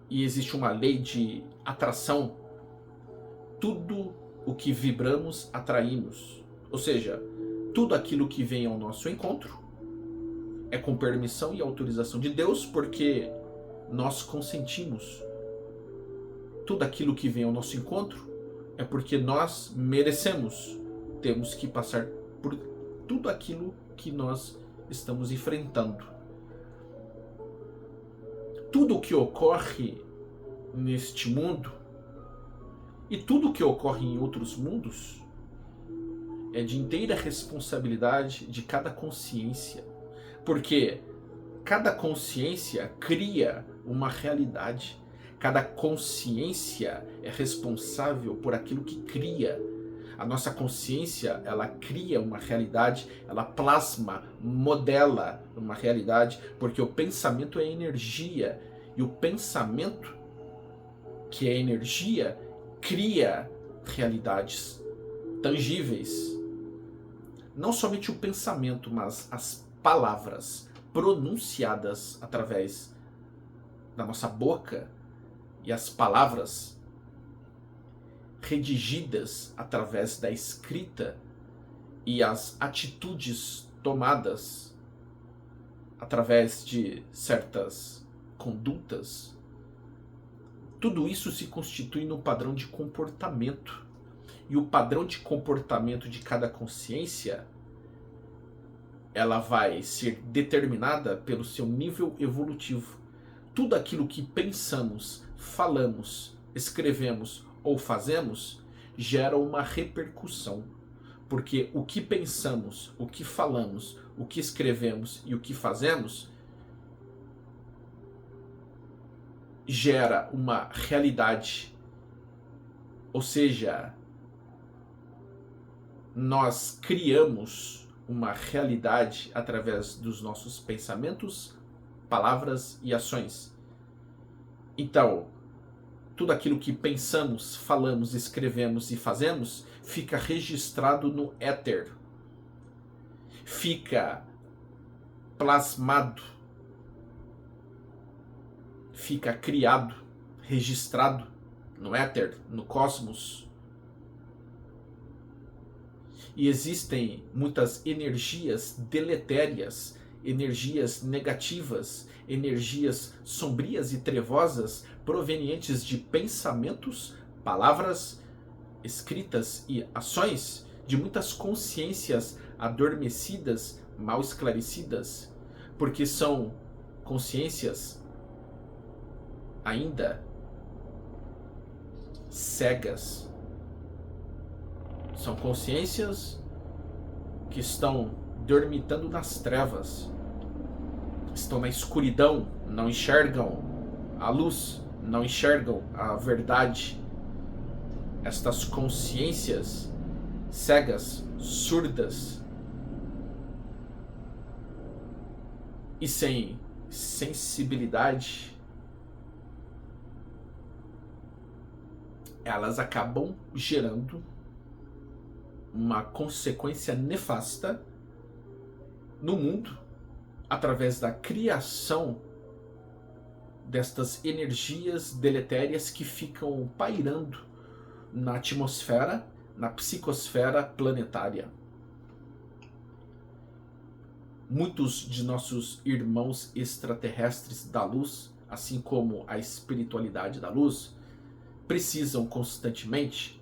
e existe uma lei de atração. Tudo o que vibramos, atraímos. Ou seja, tudo aquilo que vem ao nosso encontro é com permissão e autorização de Deus, porque nós consentimos. Tudo aquilo que vem ao nosso encontro é porque nós merecemos. Temos que passar por tudo aquilo que nós estamos enfrentando. Tudo o que ocorre neste mundo e tudo o que ocorre em outros mundos é de inteira responsabilidade de cada consciência, porque cada consciência cria uma realidade. Cada consciência é responsável por aquilo que cria. A nossa consciência, ela cria uma realidade, ela plasma, modela uma realidade, porque o pensamento é energia, e o pensamento, que é energia, cria realidades tangíveis. Não somente o pensamento, mas as palavras pronunciadas através da nossa boca e as palavras redigidas através da escrita e as atitudes tomadas através de certas condutas, tudo isso se constitui num padrão de comportamento. E o padrão de comportamento de cada consciência, ela vai ser determinada pelo seu nível evolutivo. Tudo aquilo que pensamos, falamos, escrevemos ou fazemos gera uma repercussão, porque o que pensamos, o que falamos, o que escrevemos e o que fazemos gera uma realidade. Ou seja, nós criamos uma realidade através dos nossos pensamentos, palavras e ações. Então, tudo aquilo que pensamos, falamos, escrevemos e fazemos fica registrado no éter. Fica plasmado. Fica criado, registrado no éter, no cosmos. E existem muitas energias deletérias, energias negativas, energias sombrias e trevosas provenientes de pensamentos, palavras, escritas e ações de muitas consciências adormecidas, mal esclarecidas, porque são consciências ainda cegas, São consciências que estão dormitando nas trevas, estão na escuridão, não enxergam a luz, não enxergam a verdade. Estas consciências cegas, surdas e sem sensibilidade, elas acabam gerando uma consequência nefasta no mundo através da criação destas energias deletérias que ficam pairando na atmosfera, na psicosfera planetária. Muitos de nossos irmãos extraterrestres da luz, assim como a espiritualidade da luz, precisam constantemente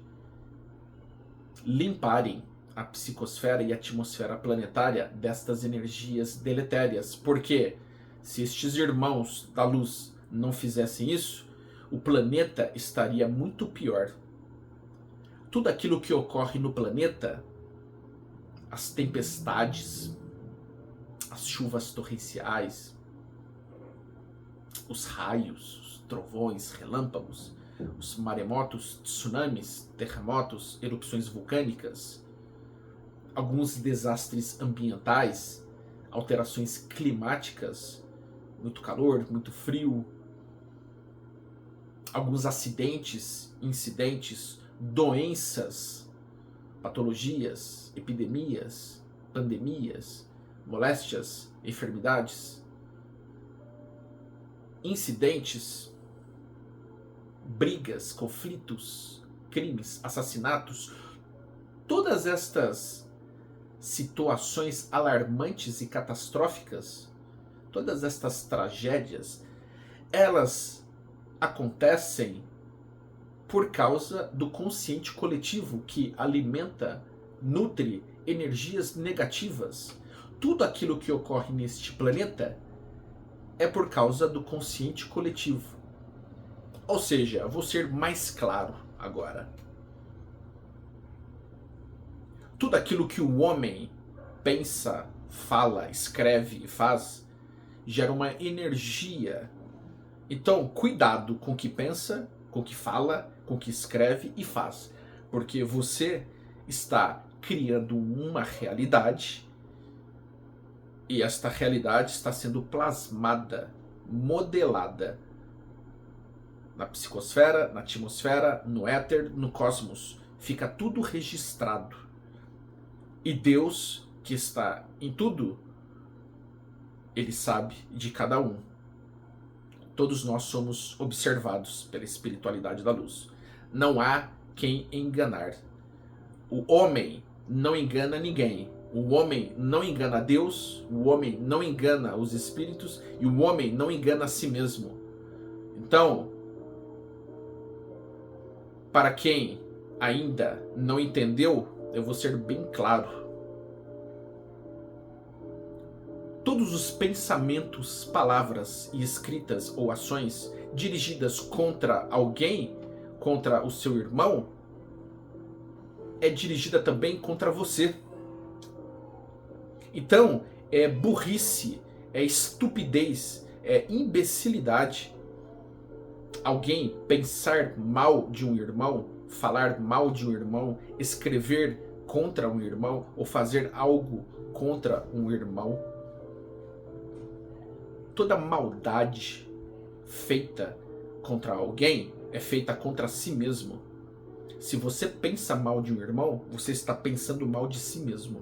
limparem a psicosfera e a atmosfera planetária destas energias deletérias, porque se estes irmãos da luz não fizessem isso, o planeta estaria muito pior. Tudo aquilo que ocorre no planeta, as tempestades, as chuvas torrenciais, os raios, os trovões, relâmpagos, os maremotos, tsunamis, terremotos, erupções vulcânicas, alguns desastres ambientais, alterações climáticas, muito calor, muito frio, alguns acidentes, incidentes, doenças, patologias, epidemias, pandemias, moléstias, enfermidades, incidentes, brigas, conflitos, crimes, assassinatos, todas estas situações alarmantes e catastróficas, todas estas tragédias, elas acontecem por causa do consciente coletivo que alimenta, nutre energias negativas. Tudo aquilo que ocorre neste planeta é por causa do consciente coletivo. Ou seja, vou ser mais claro agora. Tudo aquilo que o homem pensa, fala, escreve e faz gera uma energia. Então, cuidado com o que pensa, com o que fala, com o que escreve e faz. Porque você está criando uma realidade e esta realidade está sendo plasmada, modelada na psicosfera, na atmosfera, no éter, no cosmos. Fica tudo registrado. E Deus, que está em tudo, Ele sabe de cada um. Todos nós somos observados pela espiritualidade da luz. Não há quem enganar. O homem não engana ninguém. O homem não engana Deus, o homem não engana os espíritos e o homem não engana a si mesmo. Então, para quem ainda não entendeu, eu vou ser bem claro. Todos os pensamentos, palavras e escritas ou ações dirigidas contra alguém, contra o seu irmão, é dirigida também contra você. Então, é burrice, é estupidez, é imbecilidade alguém pensar mal de um irmão, falar mal de um irmão, escrever contra um irmão ou fazer algo contra um irmão. Toda maldade feita contra alguém é feita contra si mesmo. Se você pensa mal de um irmão, você está pensando mal de si mesmo.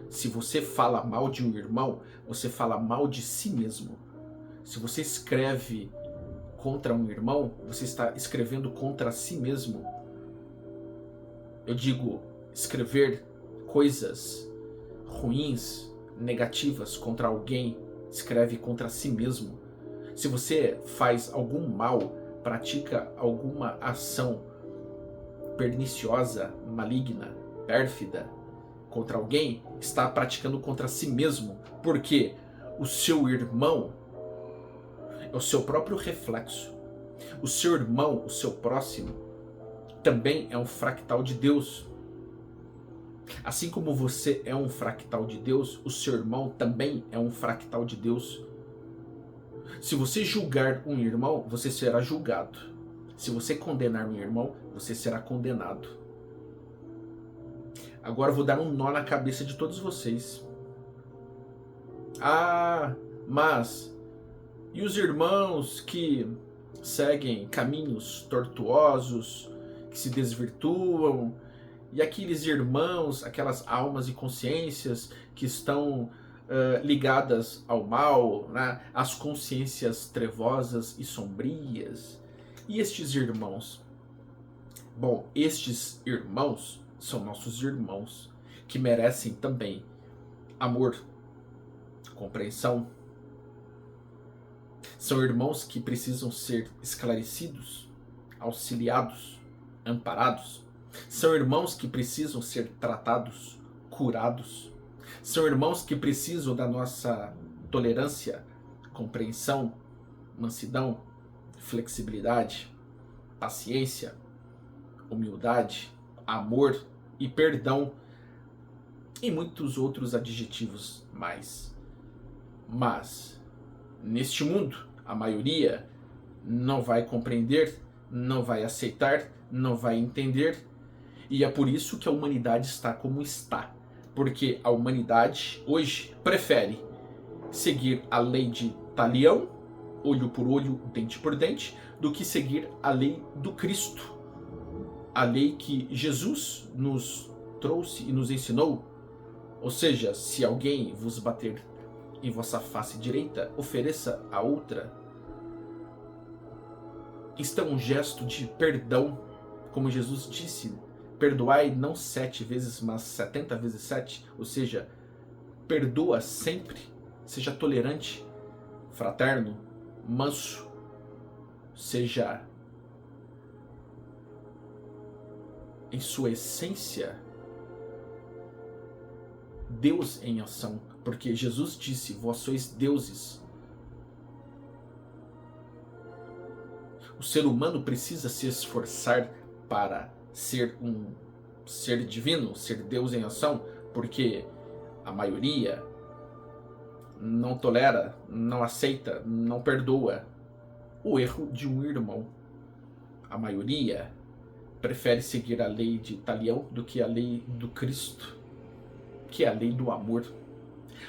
Se você fala mal de um irmão, você fala mal de si mesmo. Se você escreve contra um irmão, você está escrevendo contra si mesmo. Eu digo, escrever coisas ruins, negativas contra alguém, escreve contra si mesmo. Se você faz algum mal, pratica alguma ação perniciosa, maligna, pérfida contra alguém, está praticando contra si mesmo, porque o seu irmão é o seu próprio reflexo. O seu irmão, o seu próximo, também é um fractal de Deus. Assim como você é um fractal de Deus, o seu irmão também é um fractal de Deus. Se você julgar um irmão, você será julgado. Se você condenar um irmão, você será condenado. Agora eu vou dar um nó na cabeça de todos vocês. Ah, mas e os irmãos que seguem caminhos tortuosos, que se desvirtuam, e aqueles irmãos, aquelas almas e consciências que estão ligadas ao mal, né? Às consciências trevosas e sombrias. E estes irmãos? Bom, estes irmãos são nossos irmãos, que merecem também amor, compreensão. São irmãos que precisam ser esclarecidos, auxiliados, amparados. São irmãos que precisam ser tratados, curados. São irmãos que precisam da nossa tolerância, compreensão, mansidão, flexibilidade, paciência, humildade, amor e perdão e muitos outros adjetivos mais. Mas, neste mundo, a maioria não vai compreender, não vai aceitar, não vai entender, e é por isso que a humanidade está como está. Porque a humanidade hoje prefere seguir a lei de Talião, olho por olho, dente por dente, do que seguir a lei do Cristo. A lei que Jesus nos trouxe e nos ensinou. Ou seja, se alguém vos bater em vossa face direita, ofereça a outra. Isto é um gesto de perdão, como Jesus disse. Perdoai não 7 vezes, mas 70 vezes 7. Ou seja, perdoa sempre. Seja tolerante, fraterno, manso. Seja, em sua essência, Deus em ação. Porque Jesus disse, vós sois deuses. O ser humano precisa se esforçar para ser um ser divino, ser Deus em ação, porque a maioria não tolera, não aceita, não perdoa o erro de um irmão. A maioria prefere seguir a lei de Talião do que a lei do Cristo, que é a lei do amor.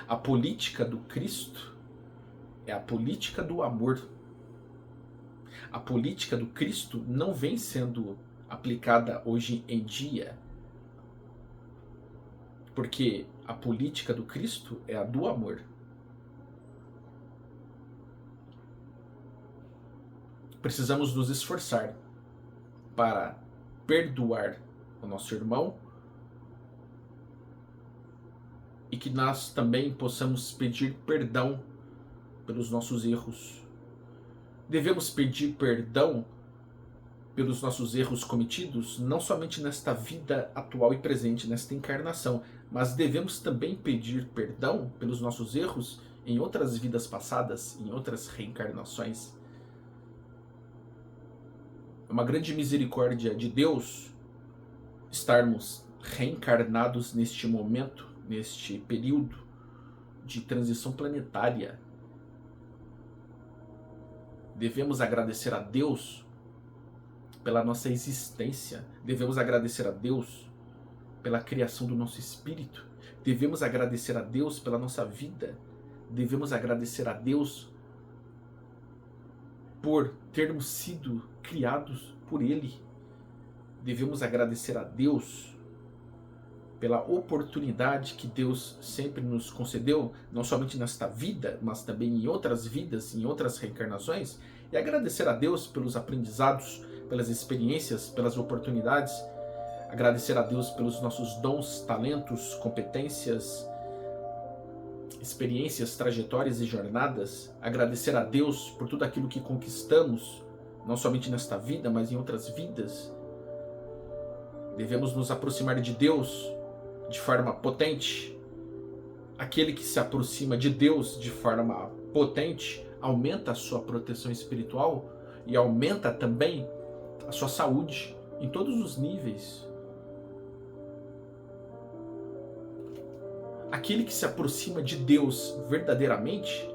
A política do Cristo é a política do amor. A política do Cristo não vem sendo aplicada hoje em dia, porque a política do Cristo é a do amor. Precisamos nos esforçar para perdoar o nosso irmão e que nós também possamos pedir perdão pelos nossos erros. Devemos pedir perdão pelos nossos erros cometidos, não somente nesta vida atual e presente, nesta encarnação, mas devemos também pedir perdão pelos nossos erros em outras vidas passadas, em outras reencarnações. É uma grande misericórdia de Deus estarmos reencarnados neste momento, neste período de transição planetária. Devemos agradecer a Deus pela nossa existência. Devemos agradecer a Deus pela criação do nosso espírito. Devemos agradecer a Deus pela nossa vida. Devemos agradecer a Deus por termos sido criados por Ele. Devemos agradecer a Deus pela oportunidade que Deus sempre nos concedeu, não somente nesta vida, mas também em outras vidas, em outras reencarnações, e agradecer a Deus pelos aprendizados, pelas experiências, pelas oportunidades, agradecer a Deus pelos nossos dons, talentos, competências, experiências, trajetórias e jornadas, agradecer a Deus por tudo aquilo que conquistamos, não somente nesta vida, mas em outras vidas. Devemos nos aproximar de Deus de forma potente. Aquele que se aproxima de Deus de forma potente aumenta a sua proteção espiritual e aumenta também a sua saúde em todos os níveis. Aquele que se aproxima de Deus verdadeiramente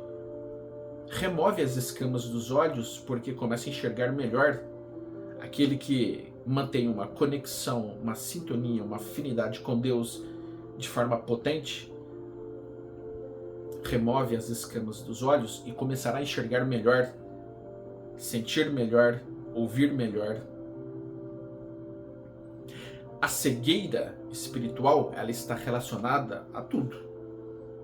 remove as escamas dos olhos porque começa a enxergar melhor. Aquele que mantém uma conexão, uma sintonia, uma afinidade com Deus de forma potente remove as escamas dos olhos e começará a enxergar melhor, sentir melhor, ouvir melhor. A cegueira espiritual, ela está relacionada a tudo.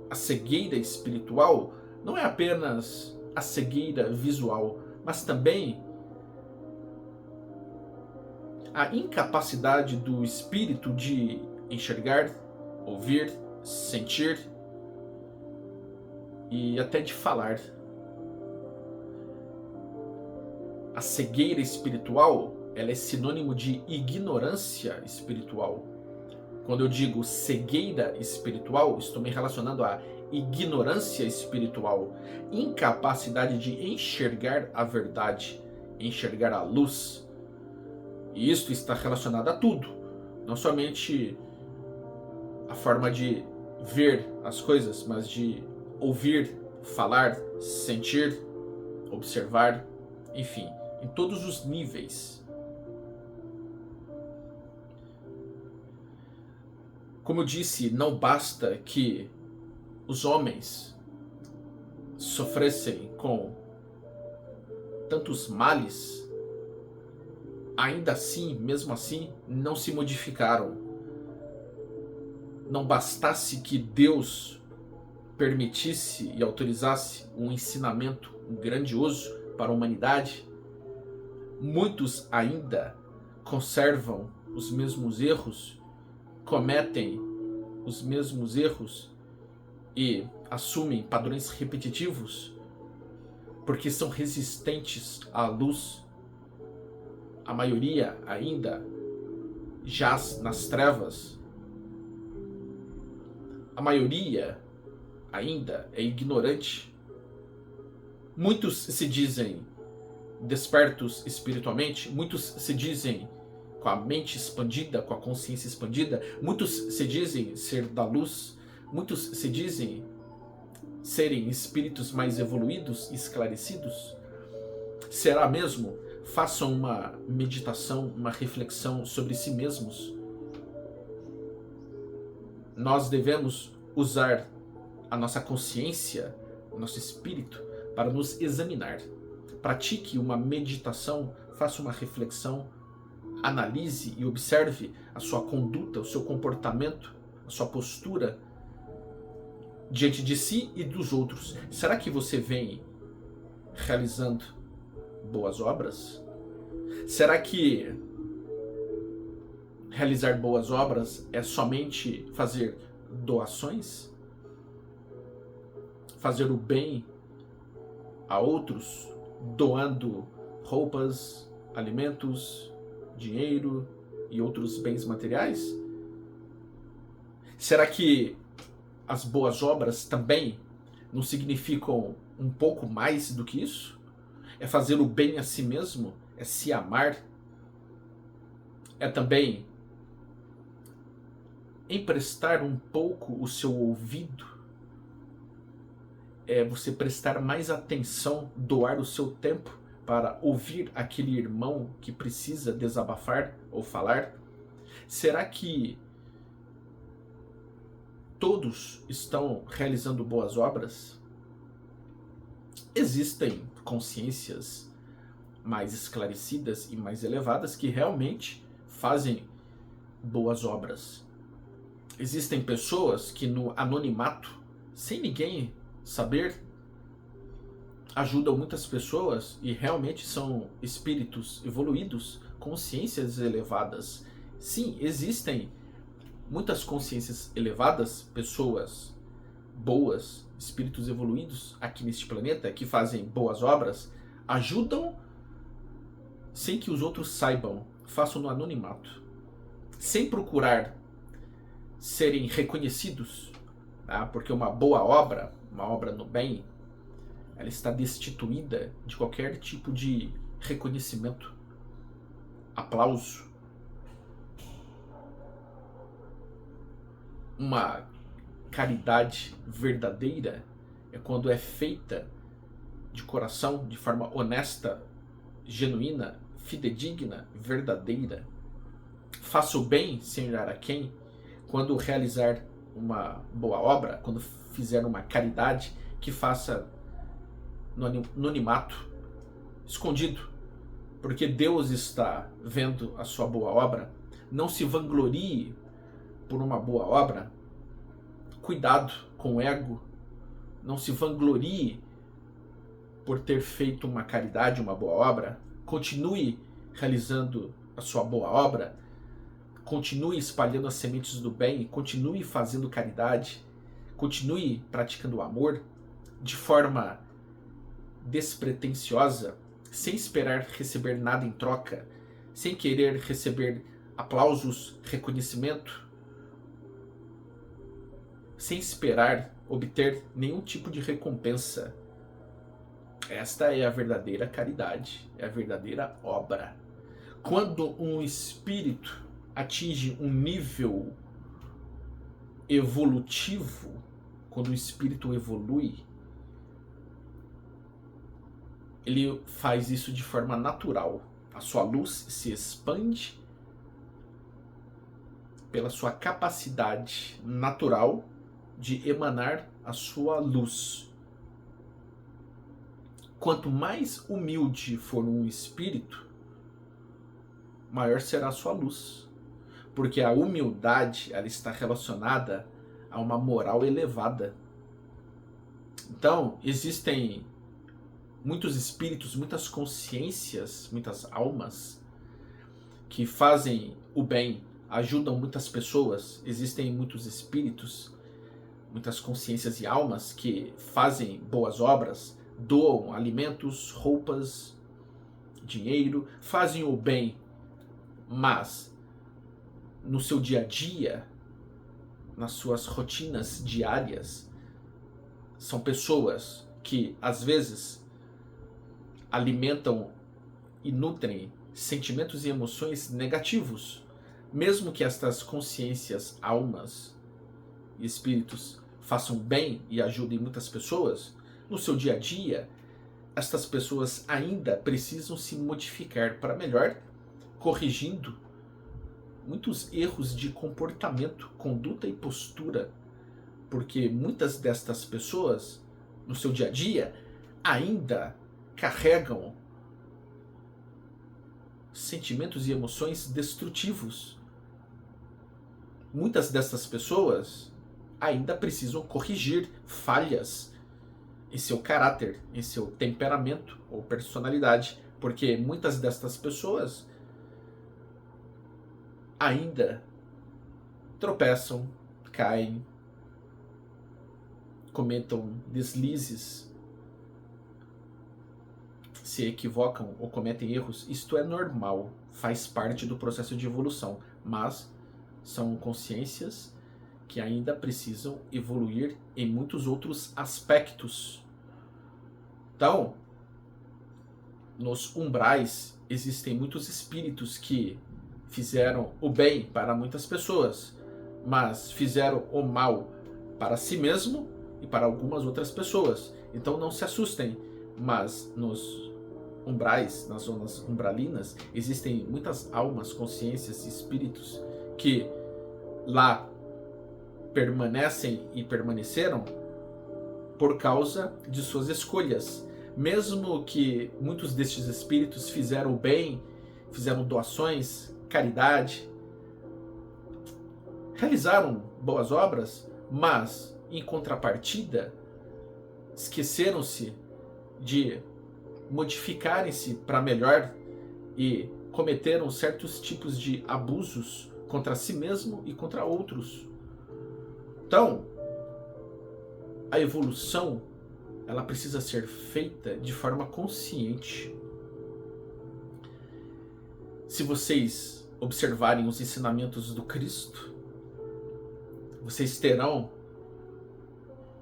A cegueira espiritual não é apenas a cegueira visual, mas também a incapacidade do espírito de enxergar, ouvir, sentir e até de falar. A cegueira espiritual, ela é sinônimo de ignorância espiritual. Quando eu digo cegueira espiritual, estou me relacionando à ignorância espiritual, incapacidade de enxergar a verdade, enxergar a luz. E isso está relacionado a tudo, não somente a forma de ver as coisas, mas de ouvir, falar, sentir, observar, enfim, em todos os níveis. Como eu disse, não basta que os homens sofressem com tantos males, ainda assim, mesmo assim, não se modificaram. Não bastasse que Deus permitisse e autorizasse um ensinamento grandioso para a humanidade, muitos ainda conservam os mesmos erros, cometem os mesmos erros e assumem padrões repetitivos porque são resistentes à luz. A maioria ainda jaz nas trevas. A maioria ainda é ignorante. Muitos se dizem despertos espiritualmente, muitos se dizem com a mente expandida, com a consciência expandida, muitos se dizem ser da luz, muitos se dizem serem espíritos mais evoluídos e esclarecidos. Será mesmo? Façam uma meditação, uma reflexão sobre si mesmos. Nós devemos usar a nossa consciência, o nosso espírito, para nos examinar. Pratique uma meditação, faça uma reflexão, analise e observe a sua conduta, o seu comportamento, a sua postura diante de si e dos outros. Será que você vem realizando boas obras? Será que realizar boas obras é somente fazer doações? Fazer o bem a outros, doando roupas, alimentos, dinheiro e outros bens materiais? Será que as boas obras também não significam um pouco mais do que isso? É fazer o bem a si mesmo? É se amar? É também emprestar um pouco o seu ouvido? É você prestar mais atenção, doar o seu tempo para ouvir aquele irmão que precisa desabafar ou falar? Será que todos estão realizando boas obras? Existem consciências mais esclarecidas e mais elevadas que realmente fazem boas obras. Existem pessoas que no anonimato, sem ninguém saber, ajudam muitas pessoas e realmente são espíritos evoluídos, consciências elevadas. Sim, existem muitas consciências elevadas, pessoas boas, espíritos evoluídos aqui neste planeta que fazem boas obras, ajudam sem que os outros saibam, façam no anonimato, sem procurar serem reconhecidos, tá? Porque uma boa obra, uma obra no bem, ela está destituída de qualquer tipo de reconhecimento, aplauso, uma caridade verdadeira é quando é feita de coração, de forma honesta, genuína, fidedigna, verdadeira. Faça o bem sem olhar a quem. Quando realizar uma boa obra, quando fizer uma caridade, que faça no anonimato, escondido, porque Deus está vendo a sua boa obra. Não se vanglorie por uma boa obra. Cuidado com o ego. Não se vanglorie por ter feito uma caridade, uma boa obra. Continue realizando a sua boa obra. Continue espalhando as sementes do bem. Continue fazendo caridade. Continue praticando o amor de forma despretensiosa, sem esperar receber nada em troca, sem querer receber aplausos, reconhecimento, sem esperar obter nenhum tipo de recompensa. Esta é a verdadeira caridade, é a verdadeira obra. Quando um espírito atinge um nível evolutivo, quando o espírito evolui, ele faz isso de forma natural. A sua luz se expande pela sua capacidade natural de emanar a sua luz. Quanto mais humilde for um espírito, maior será a sua luz. Porque a humildade, ela está relacionada a uma moral elevada. Então, existem muitos espíritos, muitas consciências, muitas almas que fazem o bem, ajudam muitas pessoas. Existem muitos espíritos, muitas consciências e almas que fazem boas obras, doam alimentos, roupas, dinheiro, fazem o bem, mas no seu dia a dia, nas suas rotinas diárias, são pessoas que às vezes alimentam e nutrem sentimentos e emoções negativos. Mesmo que estas consciências, almas e espíritos façam bem e ajudem muitas pessoas, no seu dia a dia, estas pessoas ainda precisam se modificar para melhor, corrigindo muitos erros de comportamento, conduta e postura, porque muitas destas pessoas, no seu dia a dia, ainda carregam sentimentos e emoções destrutivos. Muitas dessas pessoas ainda precisam corrigir falhas em seu caráter, em seu temperamento ou personalidade, porque muitas destas pessoas ainda tropeçam, caem, cometam deslizes, se equivocam ou cometem erros. Isto é normal, faz parte do processo de evolução, mas são consciências que ainda precisam evoluir em muitos outros aspectos. Então, nos umbrais existem muitos espíritos que fizeram o bem para muitas pessoas, mas fizeram o mal para si mesmo e para algumas outras pessoas. Então não se assustem, mas nos umbrais, nas zonas umbralinas, existem muitas almas, consciências e espíritos que lá permanecem e permaneceram por causa de suas escolhas. Mesmo que muitos destes espíritos fizeram o bem, fizeram doações, caridade, realizaram boas obras, mas em contrapartida esqueceram-se de modificarem-se para melhor e cometeram certos tipos de abusos contra si mesmo e contra outros. Então, a evolução, ela precisa ser feita de forma consciente. Se vocês observarem os ensinamentos do Cristo, vocês terão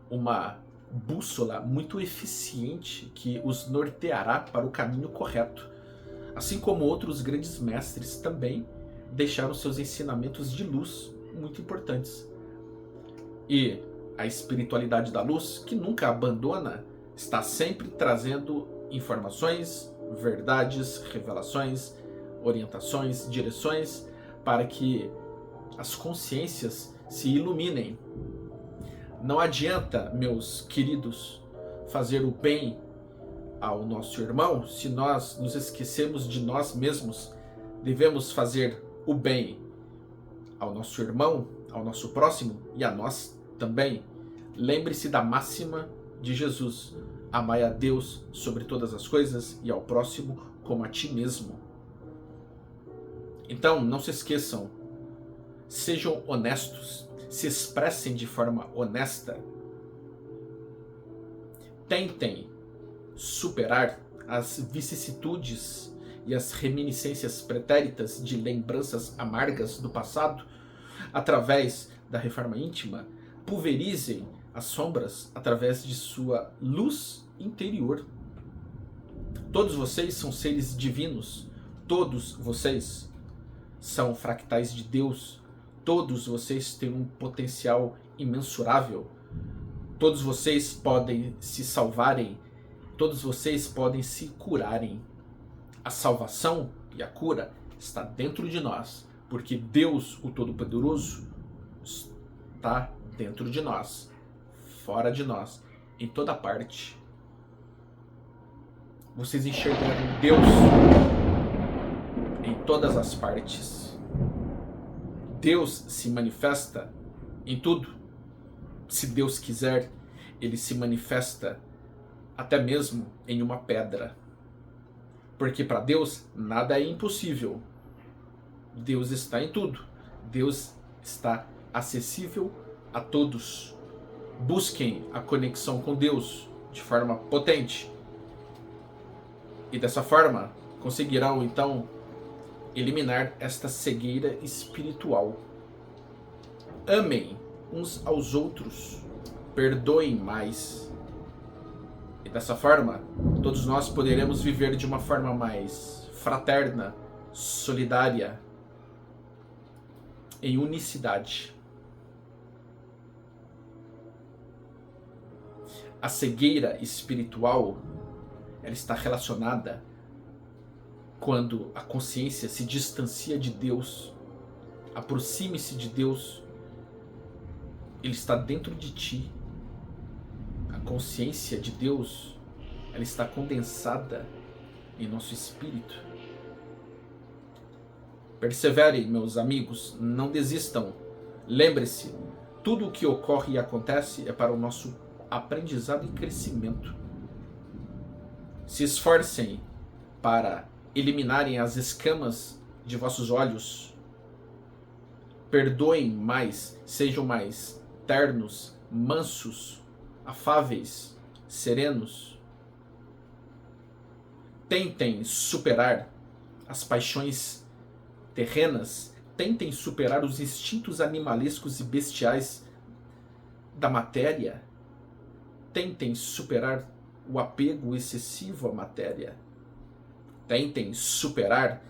uma bússola muito eficiente que os norteará para o caminho correto. Assim como outros grandes mestres também deixaram seus ensinamentos de luz muito importantes. E A espiritualidade da luz, que nunca abandona, está sempre trazendo informações, verdades, revelações, orientações, direções, para que as consciências se iluminem. Não adianta, meus queridos, fazer o bem ao nosso irmão se nós nos esquecemos de nós mesmos. Devemos fazer o bem ao nosso irmão, ao nosso próximo e a nós também. Lembre-se da máxima de Jesus: amai a Deus sobre todas as coisas e ao próximo como a ti mesmo. Então, não se esqueçam, sejam honestos, se expressem de forma honesta. Tentem superar as vicissitudes e as reminiscências pretéritas de lembranças amargas do passado através da reforma íntima. Pulverizem as sombras através de sua luz interior. Todos vocês são seres divinos. Todos vocês são fractais de Deus. Todos vocês têm um potencial imensurável. Todos vocês podem se salvarem. Todos vocês podem se curarem. A salvação e a cura está dentro de nós, porque Deus, o Todo-Poderoso, está dentro de nós, fora de nós, em toda parte. Vocês enxergaram Deus em todas as partes. Deus se manifesta em tudo. Se Deus quiser, ele se manifesta até mesmo em uma pedra. Porque para Deus nada é impossível. Deus está em tudo. Deus está acessível a todos. Busquem a conexão com Deus de forma potente. E dessa forma conseguirão então eliminar esta cegueira espiritual. Amem uns aos outros. Perdoem mais. E dessa forma, todos nós poderemos viver de uma forma mais fraterna, solidária, em unicidade. A cegueira espiritual, ela está relacionada quando a consciência se distancia de Deus. Aproxime-se de Deus. Ele está dentro de ti. A consciência de Deus, ela está condensada em nosso espírito. Perseverem, meus amigos, não desistam. Lembre-se, tudo o que ocorre e acontece é para o nosso aprendizado e crescimento. Se esforcem para eliminarem as escamas de vossos olhos. Perdoem mais, sejam mais ternos, mansos, afáveis, serenos. Tentem superar as paixões terrenas, tentem superar os instintos animalescos e bestiais da matéria. Tentem superar o apego excessivo à matéria. Tentem superar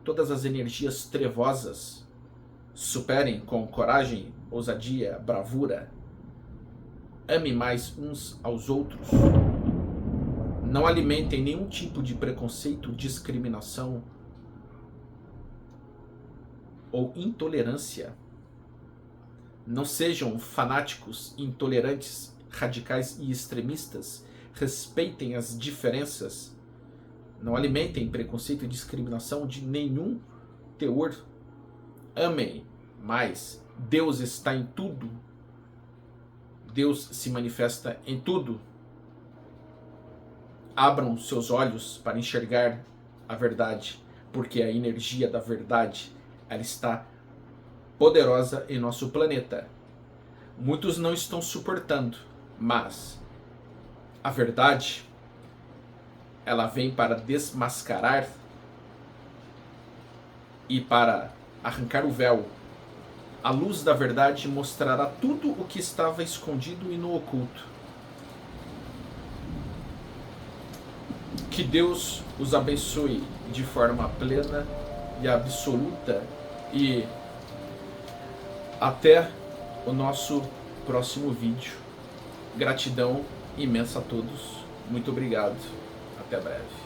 todas as energias trevosas. Superem com coragem, ousadia, bravura. Amem mais uns aos outros. Não alimentem nenhum tipo de preconceito, discriminação ou intolerância. Não sejam fanáticos, intolerantes, radicais e extremistas. Respeitem as diferenças. Não alimentem preconceito e discriminação de nenhum teor. Amem mais. Deus está em tudo. Deus se manifesta em tudo. Abram seus olhos para enxergar a verdade, porque a energia da verdade, ela está poderosa em nosso planeta. Muitos não estão suportando, mas a verdade, ela vem para desmascarar e para arrancar o véu. A luz da verdade mostrará tudo o que estava escondido e no oculto. Que Deus os abençoe de forma plena e absoluta, e até o nosso próximo vídeo. Gratidão imensa a todos. Muito obrigado. Até breve.